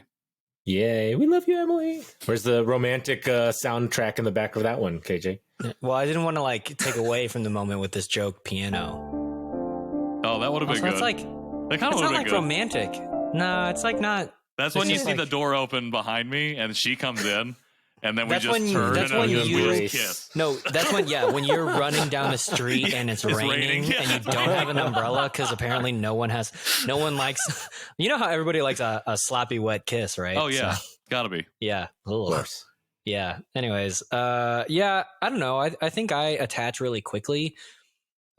Yay. We love you, Emily. Where's the romantic soundtrack in the back of that one, KJ? Well, I didn't want to like take away from the moment with this joke piano. Oh, that would have been good. It's like, that kind of it's not like good. romantic. No, it's like not. That's when you see the door open behind me and she comes in. And then we just turn and we just kiss. No, that's when you're running down the street and it's raining and you don't have an umbrella, because apparently no one likes, you know how everybody likes a sloppy wet kiss, right? Oh yeah, gotta be. Yeah, of course. Yeah. Anyways, I don't know. I think I attach really quickly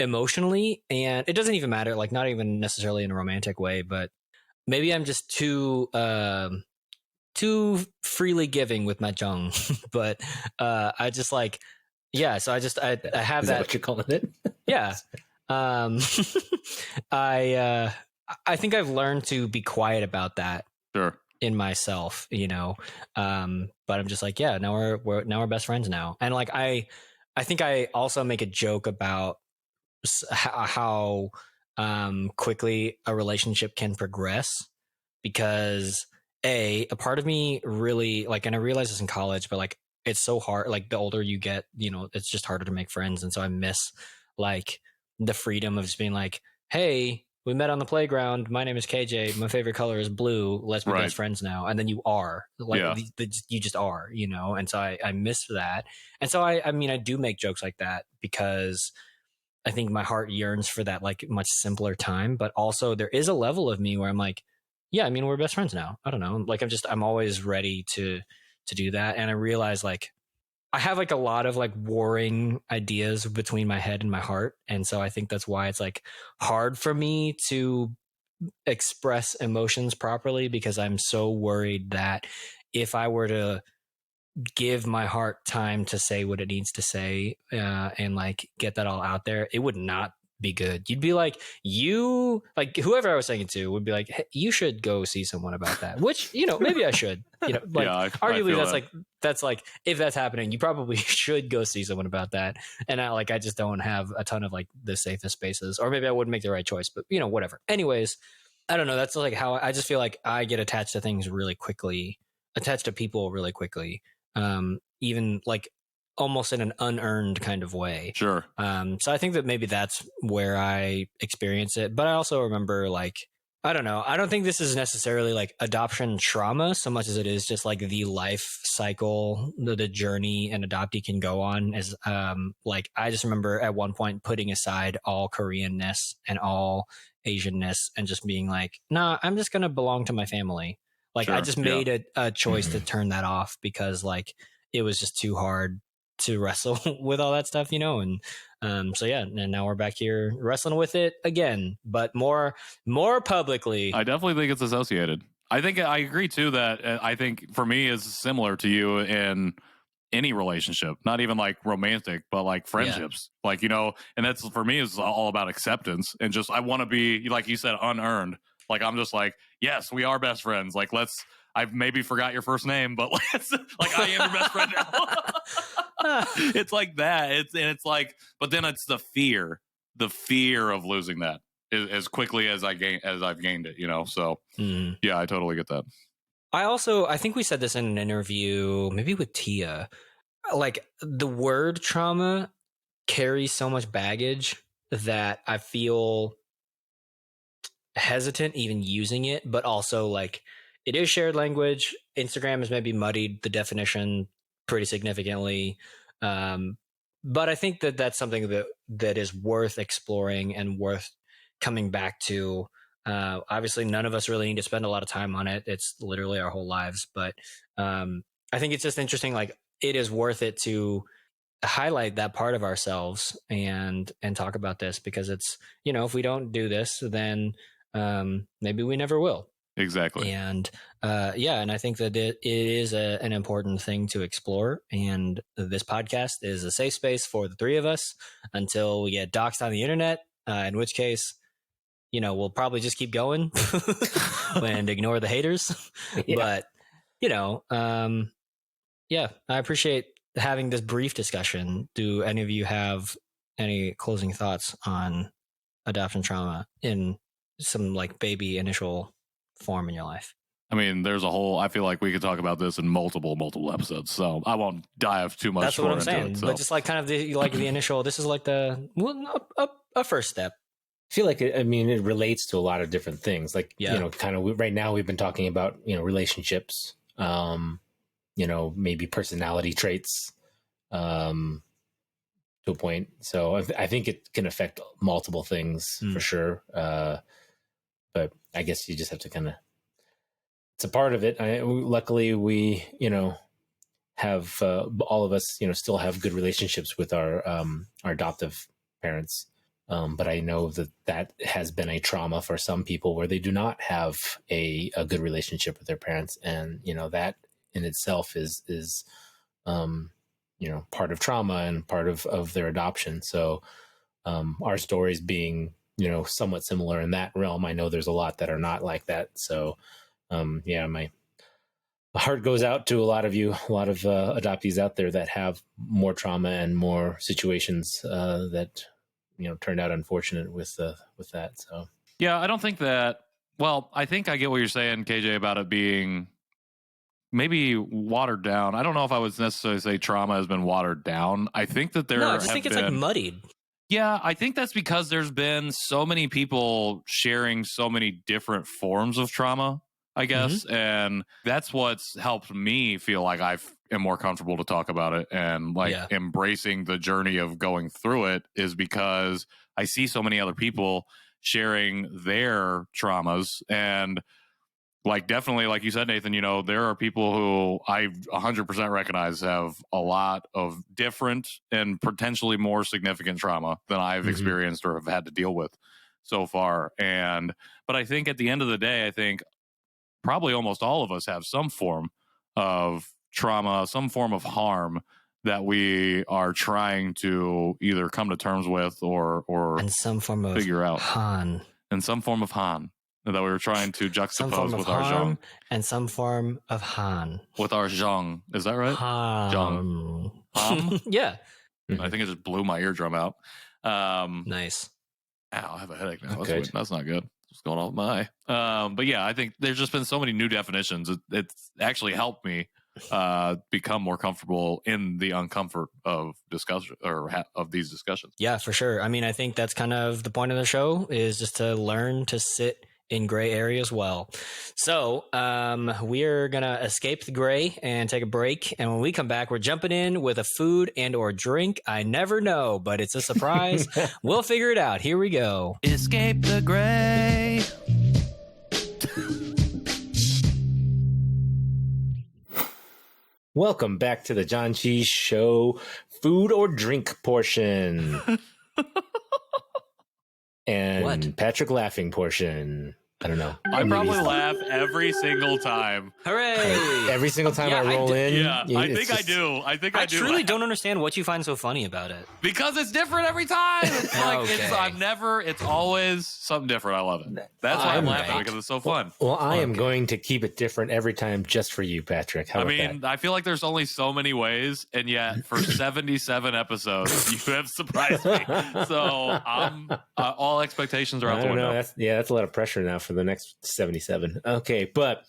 emotionally, and it doesn't even matter. Like, not even necessarily in a romantic way, but maybe I'm just too freely giving with my jung. But I just like, so I have Is that what you're calling it? Yeah. I think I've learned to be quiet about that. Sure. In myself, you know. But I'm just like, now we're best friends now. And like I think I also make a joke about how quickly a relationship can progress, because a part of me really like, and I realized this in college, but like it's so hard, like the older you get, you know, it's just harder to make friends. And so I miss like the freedom of just being like, hey, we met on the playground, my name is KJ, my favorite color is blue, let's be best friends now. And then you are like, you just are, you know. And so I miss that. And so I mean I do make jokes like that because I think my heart yearns for that like much simpler time. But also there is a level of me where I'm like, yeah, I mean, we're best friends now. I don't know. Like, I'm always ready to do that. And I realize like I have like a lot of like warring ideas between my head and my heart. And so I think that's why it's like hard for me to express emotions properly, because I'm so worried that if I were to give my heart time to say what it needs to say and like get that all out there, it would not be good. You'd be like, whoever I was saying it to would be like, hey, you should go see someone about that, which, you know, maybe I should, you know, like arguably that's like if that's happening, you probably should go see someone about that. And I just don't have a ton of like the safest spaces, or maybe I wouldn't make the right choice, but you know, whatever. Anyways, I don't know. That's like how I just feel like I get attached to things really quickly, attached to people really quickly. Even like almost in an unearned kind of way. Sure. So I think that maybe that's where I experience it. But I also remember like, I don't know. I don't think this is necessarily like adoption trauma so much as it is just like the life cycle, the journey an adoptee can go on. As like, I just remember at one point putting aside all Koreanness and all Asianness and just being like, nah, I'm just going to belong to my family. Like I just made a choice to turn that off because like it was just too hard to wrestle with all that stuff, you know? And and now we're back here wrestling with it again, but more publicly. I definitely think it's associated. I think I agree too that I think for me is similar to you in any relationship, not even like romantic, but like friendships, like, you know, and that's for me is all about acceptance and just, I want to be, like you said, unearned. Like, I'm just like, yes, we are best friends. Like, I've maybe forgot your first name, but let's, like, I am your best friend now. It's like that. It's like, but then it's the fear of losing that as quickly as I've gained it, you know? So yeah, I totally get that. I think we said this in an interview, maybe with Tia, like the word trauma carries so much baggage that I feel hesitant even using it, but also like it is shared language. Instagram has maybe muddied the definition pretty significantly. But I think that that's something that is worth exploring and worth coming back to. Obviously, none of us really need to spend a lot of time on it. It's literally our whole lives. But I think it's just interesting. Like, it is worth it to highlight that part of ourselves and talk about this, because it's, if we don't do this, then maybe we never will. Exactly. And and I think that it is an important thing to explore. And this podcast is a safe space for the three of us until we get doxxed on the internet, in which case, we'll probably just keep going and ignore the haters. Yeah. But, I appreciate having this brief discussion. Do any of you have any closing thoughts on adoption trauma in some like baby initial form in your life? I mean, I feel like we could talk about this in multiple episodes, so I won't dive too much. That's what I'm saying. It, so. But just like kind of the initial, this is like a first step. I feel like it relates to a lot of different things. Like, kind of right now we've been talking about, relationships, maybe personality traits, to a point. So I think it can affect multiple things for sure. But I guess you just have to kind of, it's a part of it. Luckily we, have, all of us, still have good relationships with our adoptive parents. But I know that has been a trauma for some people where they do not have a good relationship with their parents. And, that in itself is part of trauma and part of their adoption. So our stories being, somewhat similar in that realm, I know there's a lot that are not like that. So my heart goes out to a lot of you, a lot of adoptees out there that have more trauma and more situations that turned out unfortunate with that. So yeah, I don't think that. Well, I think I get what you're saying, KJ, about it being maybe watered down. I don't know if I would necessarily say trauma has been watered down. I think that I just think it's like muddied. Yeah, I think that's because there's been so many people sharing so many different forms of trauma, I guess. Mm-hmm. And that's what's helped me feel like I am more comfortable to talk about it and embracing the journey of going through it, is because I see so many other people sharing their traumas. And definitely, like you said, Nathan, there are people who I 100% recognize have a lot of different and potentially more significant trauma than I've experienced or have had to deal with so far. But I think at the end of the day, I think probably almost all of us have some form of trauma, some form of harm that we are trying to either come to terms with or and some form of figure out. Han. And some form of Han that we were trying to juxtapose with our zhong. And some form of Han. With our zhong. Is that right? Zhong. Yeah. I think it just blew my eardrum out. Nice. Ow, I have a headache now. That's not good. What's going on with my eye? But yeah, I think there's just been so many new definitions. It's actually helped me become more comfortable in the uncomfort of discussion of these discussions. Yeah, for sure. I mean, I think that's kind of the point of the show, is just to learn to sit in gray areas well. So we're gonna escape the gray and take a break, and when we come back, we're jumping in with a food and or drink. I never know, but it's a surprise. We'll figure it out. Here we go. Escape the gray. Welcome back to the Janchi Show food or drink portion. And what? Patrick laughing portion. I don't know. I probably laugh every single time. Hooray! Every single time I roll in. Yeah, I think I do. I truly laugh. don't understand what you find so funny about it. Because it's different every time. It's like it's always something different. I love it. That's why I'm laughing, because it's so fun. Well, I am going to keep it different every time just for you, Patrick. How about that? I feel like there's only so many ways, and yet for 77 episodes, you have surprised me. So I'm all expectations are out the window. That's a lot of pressure now for the next 77. Okay, but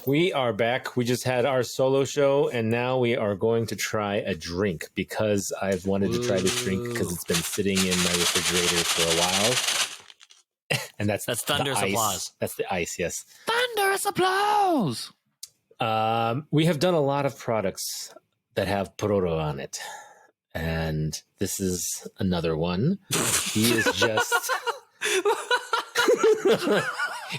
we are back. We just had our solo show, and now we are going to try a drink, because I've wanted to try this drink because it's been sitting in my refrigerator for a while. And that's thunderous applause. That's the ice, yes. Thunderous applause. We have done a lot of products that have Porroro on it. And this is another one. He is just...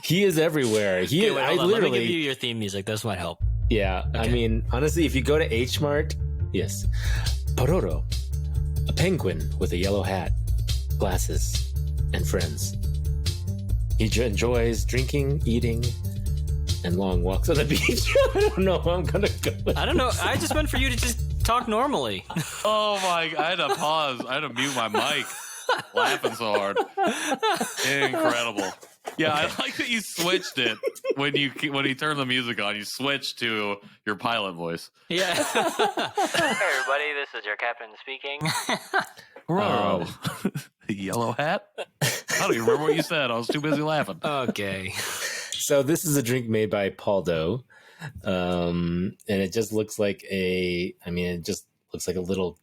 he is everywhere. Okay, wait, I hold on. literally... Let me give you your theme music. This might help. Yeah, Okay. I mean, honestly, if you go to H Mart, yes. Porroro, a penguin with a yellow hat, glasses, and friends. He enjoys drinking, eating, and long walks on the beach. I don't know how I'm going to go with I don't know. I just meant for you to just talk normally. Oh my! I had to pause. I had to mute my mic. Laughing so hard. Incredible. Yeah, I like that you switched it when you turned the music on. You switched to your pilot voice. Yeah. Hey everybody, this is your captain speaking. Bro, yellow hat. I don't even remember what you said. I was too busy laughing. Okay. So this is a drink made by Paldo. And it just looks like a little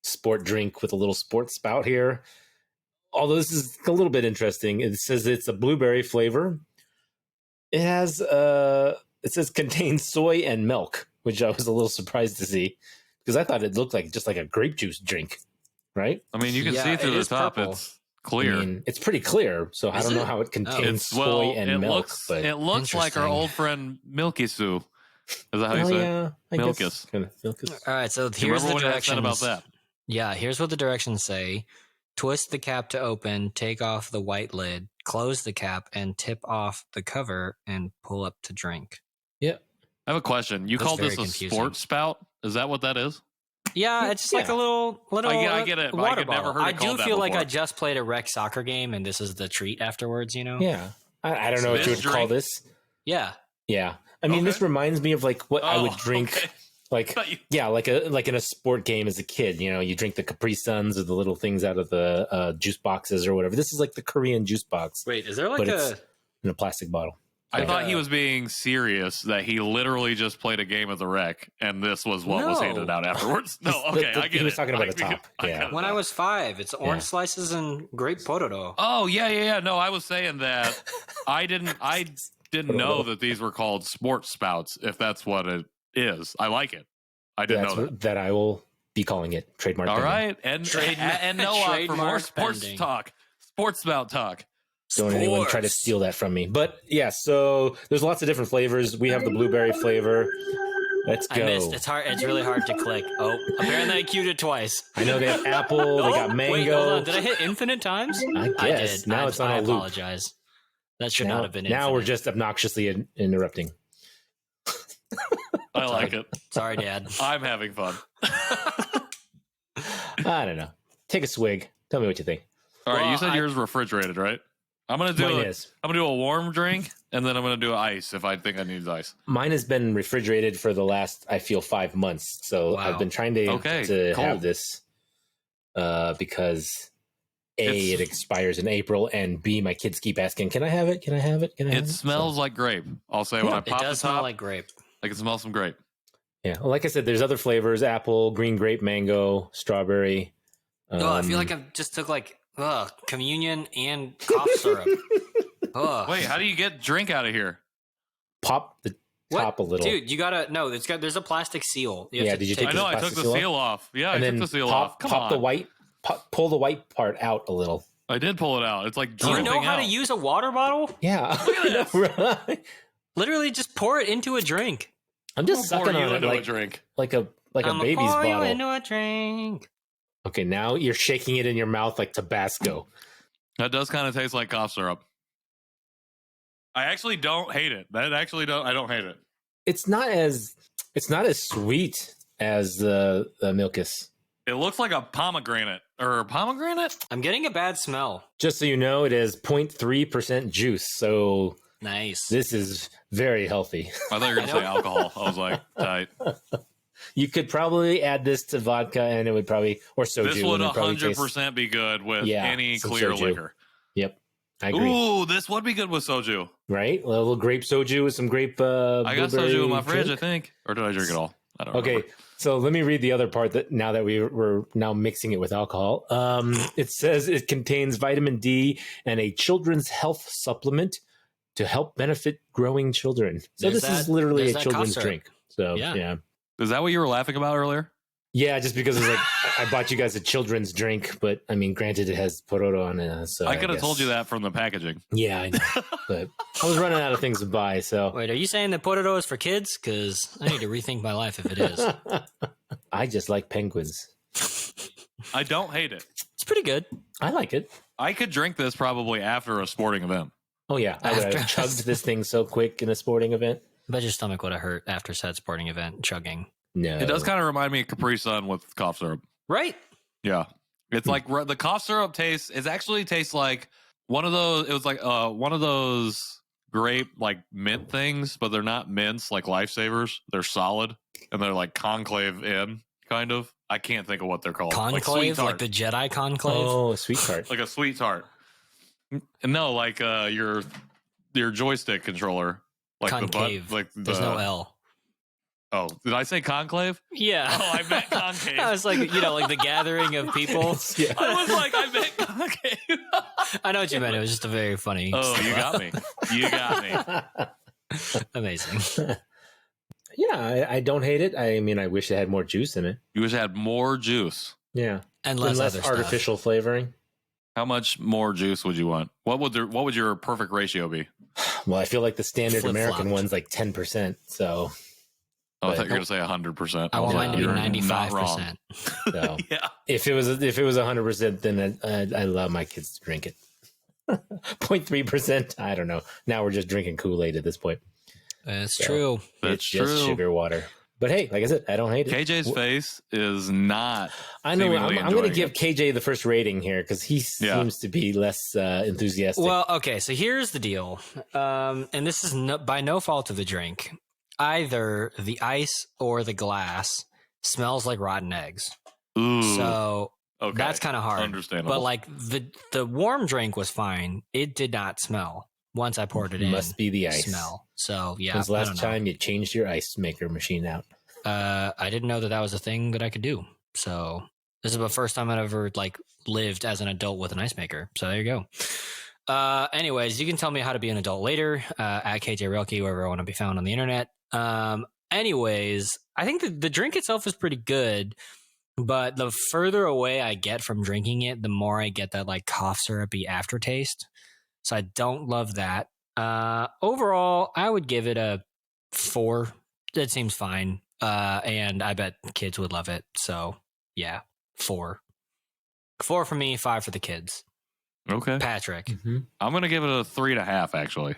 sport drink with a little sport spout here. Although this is a little bit interesting. It says it's a blueberry flavor. It has it says contains soy and milk, which I was a little surprised to see because I thought it looked like just like a grape juice drink, right? I mean, you can see through the top. Purple. It's clear. I mean, it's pretty clear, so I don't know how it contains soy and milk. It looks like our old friend Milky Sue. Is that how you say it? Yeah, I Milkus. guess. Kind of Milkus. All right, so Do you here's remember the what I said directions. about that? Yeah, here's what the directions say. Twist the cap to open, take off the white lid, close the cap, and tip off the cover and pull up to drink. Yeah. I have a question. You That's called this very a confusing. sport spout? Is that what that is? Yeah, it's just like a little I get it, but I water could never bottle. heard it I do called that feel like before. I just played a rec soccer game, and this is the treat afterwards. You know? Yeah. I don't know what This you would call drink? this. Yeah. Yeah. I mean, Okay. this reminds me of like what I would Oh, drink. okay. Like, Thought you- yeah, like in a sport game as a kid, you know, you drink the Capri Suns or the little things out of the juice boxes or whatever. This is like the Korean juice box Wait, is there like But it's- in a plastic bottle. I thought he was being serious that he literally just played a game of the rec and this was what was No. handed out afterwards. No, okay, I get it. He was talking about Like, the top. I Yeah. got it when I now. was 5? It's orange Yeah. slices and grape porroro. Oh, yeah. No, I was saying that I didn't know that these were called sport spouts, if that's what it is. I like it. I didn't That's know what, that I will be calling it trademark. All pending. right. And Noah for more Trademark sports pending. talk. Sports spout talk. Don't anyone try to Sports. steal that from me. But yeah, so there's lots of different flavors. We have the blueberry flavor. Let's go. I missed. It's hard. It's really hard to click. Oh, apparently I queued it twice. I know they have apple. They got mango. Wait, hold on. Did I hit infinite times? I guess. did. Now it's on I a loop. apologize. That should not have been infinite. Now we're just obnoxiously interrupting. I like it. Sorry, Dad. I'm having fun. I don't know. Take a swig. Tell me what you think. All right, Well, you said yours refrigerated, right? I'm gonna Mine do is. I'm gonna do a warm drink, and then I'm gonna do ice if I think I need ice. Mine has been refrigerated for the last, I feel, 5 months. So Wow. I've been trying to Okay, cool. have this because A, It's- it expires in April, and B, my kids keep asking, can I have it? Can I have it? Can I have it? It smells like grape. I'll say when I It pop the does smell top, like grape. I can smell some grape. Yeah. Well, like I said, there's other flavors: apple, green grape, mango, strawberry. Oh, I feel like I just took like communion and cough syrup. Ugh. Wait, how do you get drink out of here? Pop the What? top a little. Dude, you gotta no. There's a plastic seal. You have Yeah, to did you take I this know I took plastic the seal off? seal off. Yeah, and I then took the seal pop, off. Come pop on. the white, pull the white part out a little. I did pull it out. It's like Do you dripping know how out. to use a water bottle? Yeah. Look at I know, right? Literally, just pour it into a drink. I'm just Pour sucking you on it into a like drink. a I'ma baby's pour you bottle. into a drink. Okay, now you're shaking it in your mouth like Tabasco. That does kind of taste like cough syrup. I actually don't hate it. I don't hate it. It's not as sweet as the Milkus. It looks like a pomegranate. I'm getting a bad smell. Just so you know, it is 0.3% juice, so Nice. this is very healthy. I thought you were going to say alcohol. I was like, tight. You could probably add this to vodka, and it would probably or soju. This would and it probably taste- 100% be good with Yeah, any some clear soju. liquor. Yep, I agree. Ooh, this would be good with soju. Right, a little grape soju with some grape. I got soju in my blueberry fridge, I drink. think. Or did I drink it all? I don't Okay, remember. so let me read the other part that now that we're now mixing it with alcohol. It says it contains vitamin D and a children's health supplement to help benefit growing children. So There's this is that- literally there's a that children's cough syrup. drink. So Yeah. yeah. Is that what you were laughing about earlier? Yeah, just because it's like I bought you guys a children's drink, but I mean, granted, it has Porroro on it. So I could have told you that from the packaging. Yeah, I know, but I was running out of things to buy. So Wait, are you saying that Porroro is for kids? Because I need to rethink my life if it is. I just like penguins. I don't hate it. It's pretty good. I like it. I could drink this probably after a sporting event. Oh yeah, I would have chugged this thing so quick in a sporting event. But your stomach would have hurt after said sporting event chugging. No, It does kind of remind me of Capri Sun with cough syrup. Right? Yeah, it's like the cough syrup tastes. It actually tastes like one of those. It was like one of those grape like mint things, but they're not mints like Lifesavers. They're solid and they're like conclave in kind of. I can't think of what they're called. Conclave, like the Jedi conclave. Oh, a sweet tart. Like a sweet tart. No, like your joystick controller. Like concave. There's no L. Oh, did I say conclave? Yeah. Oh, I meant concave. I was like, like the gathering of people. Yeah. I was like, I meant concave. I know what you meant. It was just a very funny. Oh, you got me. You got me. Amazing. Yeah, I don't hate it. I mean, I wish it had more juice in it. You wish it had more juice. Yeah, and less other artificial flavoring. How much more juice would you want? What would your perfect ratio be? Well, I feel like the standard Flip-flopped. American one's like 10%. So, Oh, I thought you were going to say 100%. I want mine to be You're 95%. not wrong. so Yeah. if it was 100%, then I allow my kids to drink it. 0.3%. I don't know. Now we're just drinking Kool-Aid at this point. That's true. That's It's just true. sugar water. But hey, like I said, I don't hate it. KJ's face is not. I know. seemingly I'm going to enjoying give KJ the first rating here because he seems to be less enthusiastic. Well, okay, so here's the deal. And this is by no fault of the drink. Either the ice or the glass smells like rotten eggs. Ooh. So Okay. that's kind of hard. Understandable. But like the warm drink was fine. It did not smell once I poured it in. Must be the ice. Smell. So yeah. When's the I last don't know. time you changed your ice maker machine out? I didn't know that was a thing that I could do. So this is the first time I've ever like lived as an adult with an ice maker. So there you go. Anyways, you can tell me how to be an adult later at KJ Realkey, wherever I want to be found on the internet. Anyways, I think the drink itself is pretty good, but the further away I get from drinking it, the more I get that like cough syrupy aftertaste. So I don't love that. Overall, I would give it a 4. That seems fine. And I bet kids would love it. So yeah, 4. 4 for me, 5 for the kids. Okay. Patrick. Mm-hmm. I'm going to give it a 3.5, actually.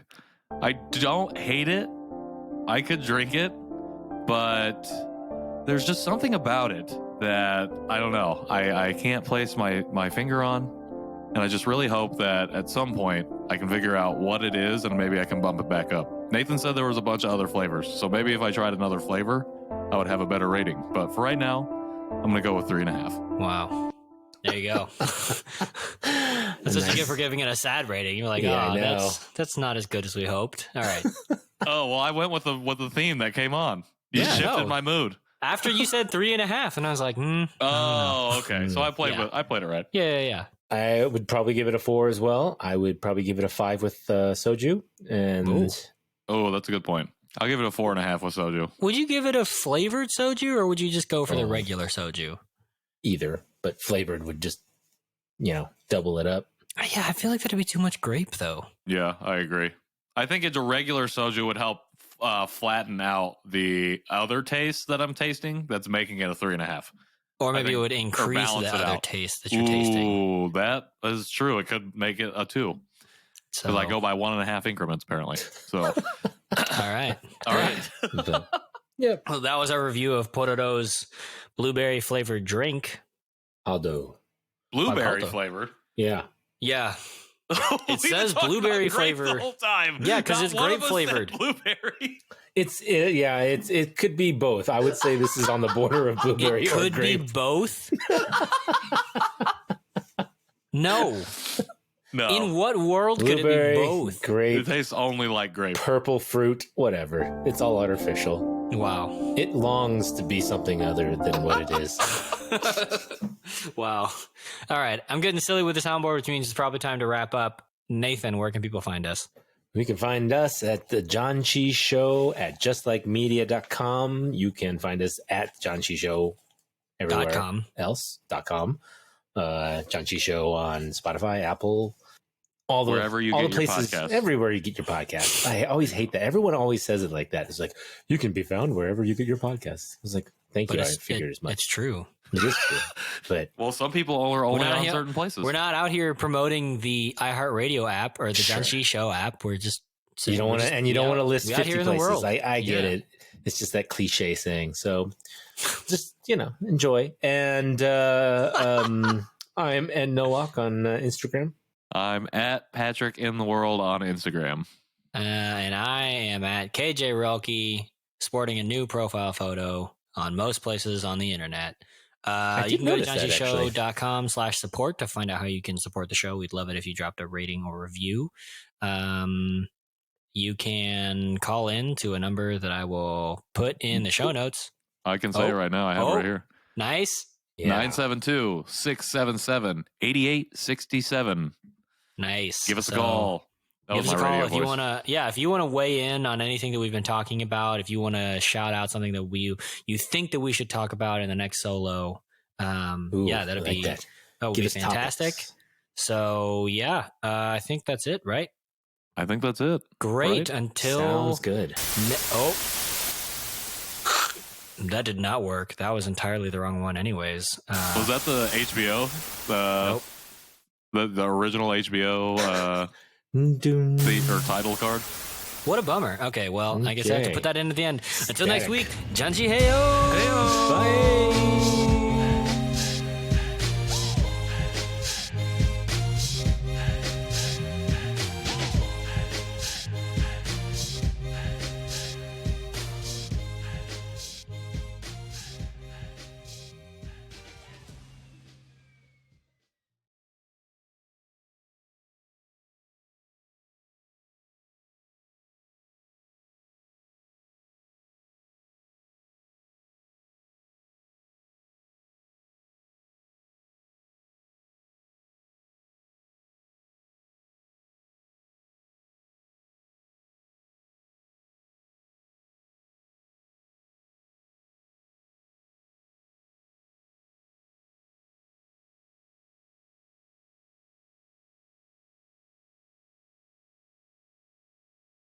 I don't hate it. I could drink it, but there's just something about it that I don't know. I can't place my finger on. And I just really hope that at some point I can figure out what it is and maybe I can bump it back up. Nathan said there was a bunch of other flavors. So maybe if I tried another flavor, I would have a better rating. But for right now, I'm going to go with 3.5. Wow. There you go. That's what you get for giving it a sad rating. You're like, Yeah, I oh, know. that's not as good as we hoped. All right. Oh, well, I went with the theme that came on. You Yeah, shifted no. my mood. After you said 3.5, and I was like, Oh, okay. So I played Yeah. I played it right. yeah. I would probably give it a 4 as well. I would probably give it a 5 with soju. And Ooh. Oh, that's a good point. I'll give it a 4.5 with soju. Would you give it a flavored soju, or would you just go for the Oh. regular soju? either, but flavored would just, double it up. Yeah, I feel like that'd be too much grape, though. Yeah, I agree. I think a regular soju would help flatten out the other taste that I'm tasting that's making it a 3.5. Or maybe it think- would or increase balance the it other out. taste that you're tasting. Ooh, that is true. It could make it a 2 So, because I go by 1.5 increments apparently. So, all right. all right. But, yeah, Well, that was our review of Porroro's blueberry flavored drink. Aldo. Blueberry Alto. flavored. Yeah. Yeah. We've been says talking blueberry about grape flavor. the whole time. Yeah, 'cause Not it's one grape of us said flavored. Blueberry. It could be both. I would say this is on the border of blueberry It or could be grape. both. No. No, In what world could it Blueberry, be both? it grape, tastes only like grape. purple fruit, whatever. It's all artificial. Wow. It longs to be something other than what it is. Wow. All right. I'm getting silly with the soundboard, which means it's probably time to wrap up. Nathan, where can people find us? You can find us at the Janchi Show at justlikemedia.com. You can find us at Janchi Show everywhere else.com. Janchi Show on Spotify, Apple, wherever you get your podcast. Everywhere you get your podcast. I always hate that. Everyone always says it like that. It's like, you can be found wherever you get your podcast. I was like, thank you. I figured as much. It's true. It is true. But well, some people are only on certain places. We're not out here promoting the iHeartRadio app or the Janchi Show app. We're just you don't want to list 50 places. I get it. It's just that cliche saying. So just enjoy. And I'm Ed Nowak on Instagram. I'm at Patrick in the World on Instagram. And I am at KJ Relke, sporting a new profile photo on most places on the internet. You can go to janchishow.com/support to find out how you can support the show. We'd love it if you dropped a rating or review. You can call in to a number that I will put in the show notes. I can say it right now. I have it right here. Nice. 972-677-8867. Nice. Give us a call. Give us a call if you want to. Yeah, if you want to weigh in on anything that we've been talking about, if you want to shout out something that you think that we should talk about in the next solo, that'd be fantastic. Topics. So I think that's it, right? I think that's it. Great. Right? Until sounds good. That did not work. That was entirely the wrong one. Anyways, was that the HBO? Nope. The original HBO. The title card. What a bummer. Okay, well, I guess I have to put that in at the end. Until next week, Janchi Heyo! Bye!